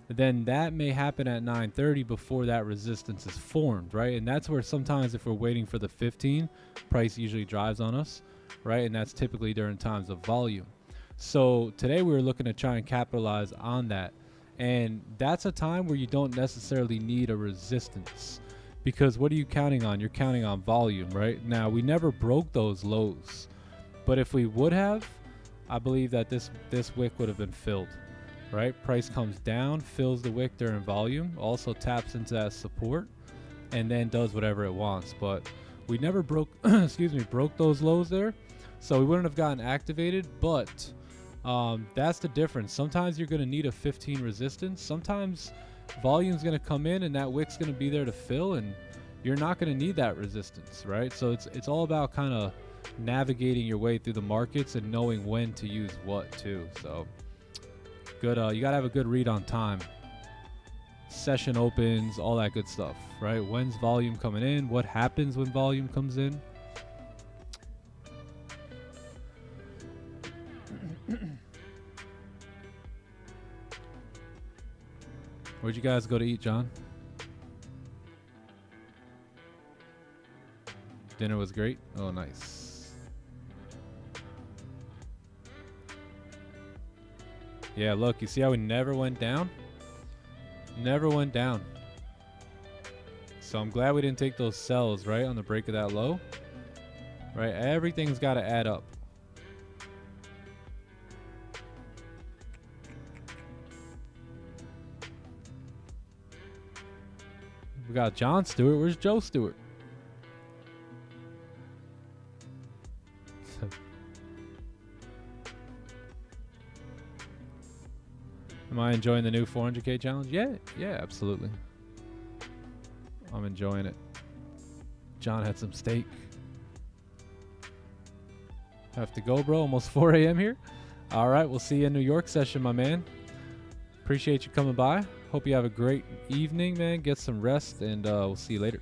then that may happen at 9:30 before that resistance is formed, right? And that's where sometimes if we're waiting for the 15, price usually drives on us, right? And that's typically during times of volume. So today we were looking to try and capitalize on that. And that's a time where you don't necessarily need a resistance, because what are you counting on? You're counting on volume, right? Now, we never broke those lows, but if we would have, I believe that this wick would have been filled, right? Price comes down, fills the wick during volume, also taps into that support, and then does whatever it wants. But we never broke, broke those lows there, so we wouldn't have gotten activated. But that's the difference. Sometimes you're going to need a 15 resistance. Sometimes volume's going to come in and that wick's going to be there to fill, and you're not going to need that resistance, right? So it's all about kind of navigating your way through the markets and knowing when to use what too. So good. You got to have a good read on time, session opens, all that good stuff, right? When's volume coming in? What happens when volume comes in? Where'd you guys go to eat, John? Dinner was great. Oh, nice. Yeah, look, you see how we never went down? Never went down. So I'm glad we didn't take those sells, right, on the break of that low. Right, everything's got to add up. We got John Stewart. Where's Joe Stewart? Am I enjoying the new 400K challenge? Yeah, absolutely. I'm enjoying it. John had some steak. Have to go, bro. Almost 4 a.m. here. All right, we'll see you in New York session, my man. Appreciate you coming by. Hope you have a great evening, man. Get some rest, and we'll see you later.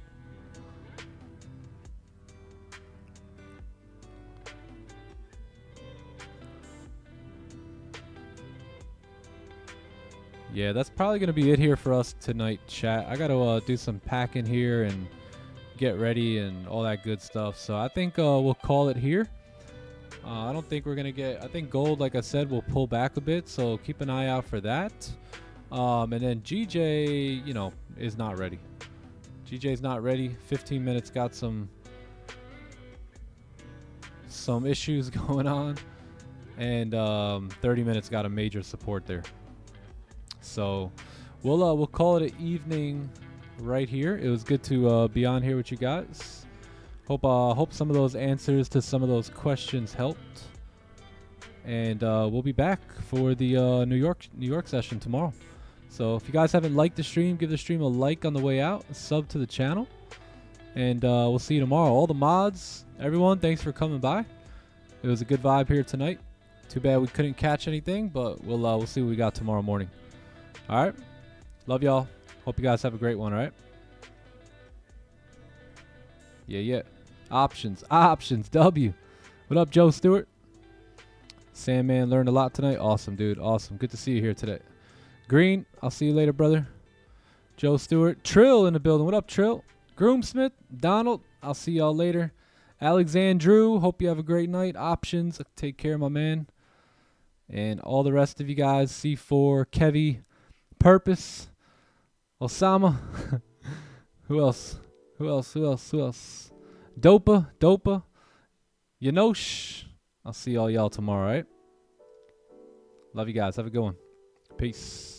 Yeah, that's probably going to be it here for us tonight, chat. I got to do some packing here and get ready and all that good stuff. So I think we'll call it here. I don't think we're going to get... I think gold, like I said, will pull back a bit. So keep an eye out for that. And then GJ, you know, is not ready. GJ's not ready. 15 minutes got some issues going on. And 30 minutes got a major support there. So we'll call it an evening right here. It was good to be on here with you guys. Hope some of those answers to some of those questions helped. And we'll be back for the New York session tomorrow. So if you guys haven't liked the stream, give the stream a like on the way out, a sub to the channel, and we'll see you tomorrow. All the mods, everyone, thanks for coming by. It was a good vibe here tonight. Too bad we couldn't catch anything, but we'll see what we got tomorrow morning. All right, love y'all. Hope you guys have a great one. All right. Yeah. Options. W. What up, Joe Stewart? Sandman learned a lot tonight. Awesome, dude. Awesome. Good to see you here today. Green, I'll see you later, brother. Joe Stewart. Trill in the building. What up, Trill? Groomsmith. Donald, I'll see y'all later. Alexandru, hope you have a great night. Options, take care, my man. And all the rest of you guys. C4, Kevy, Purpose, Osama. Who else? Dopa. Yanosh. I'll see all y'all tomorrow, all right? Love you guys. Have a good one. Peace.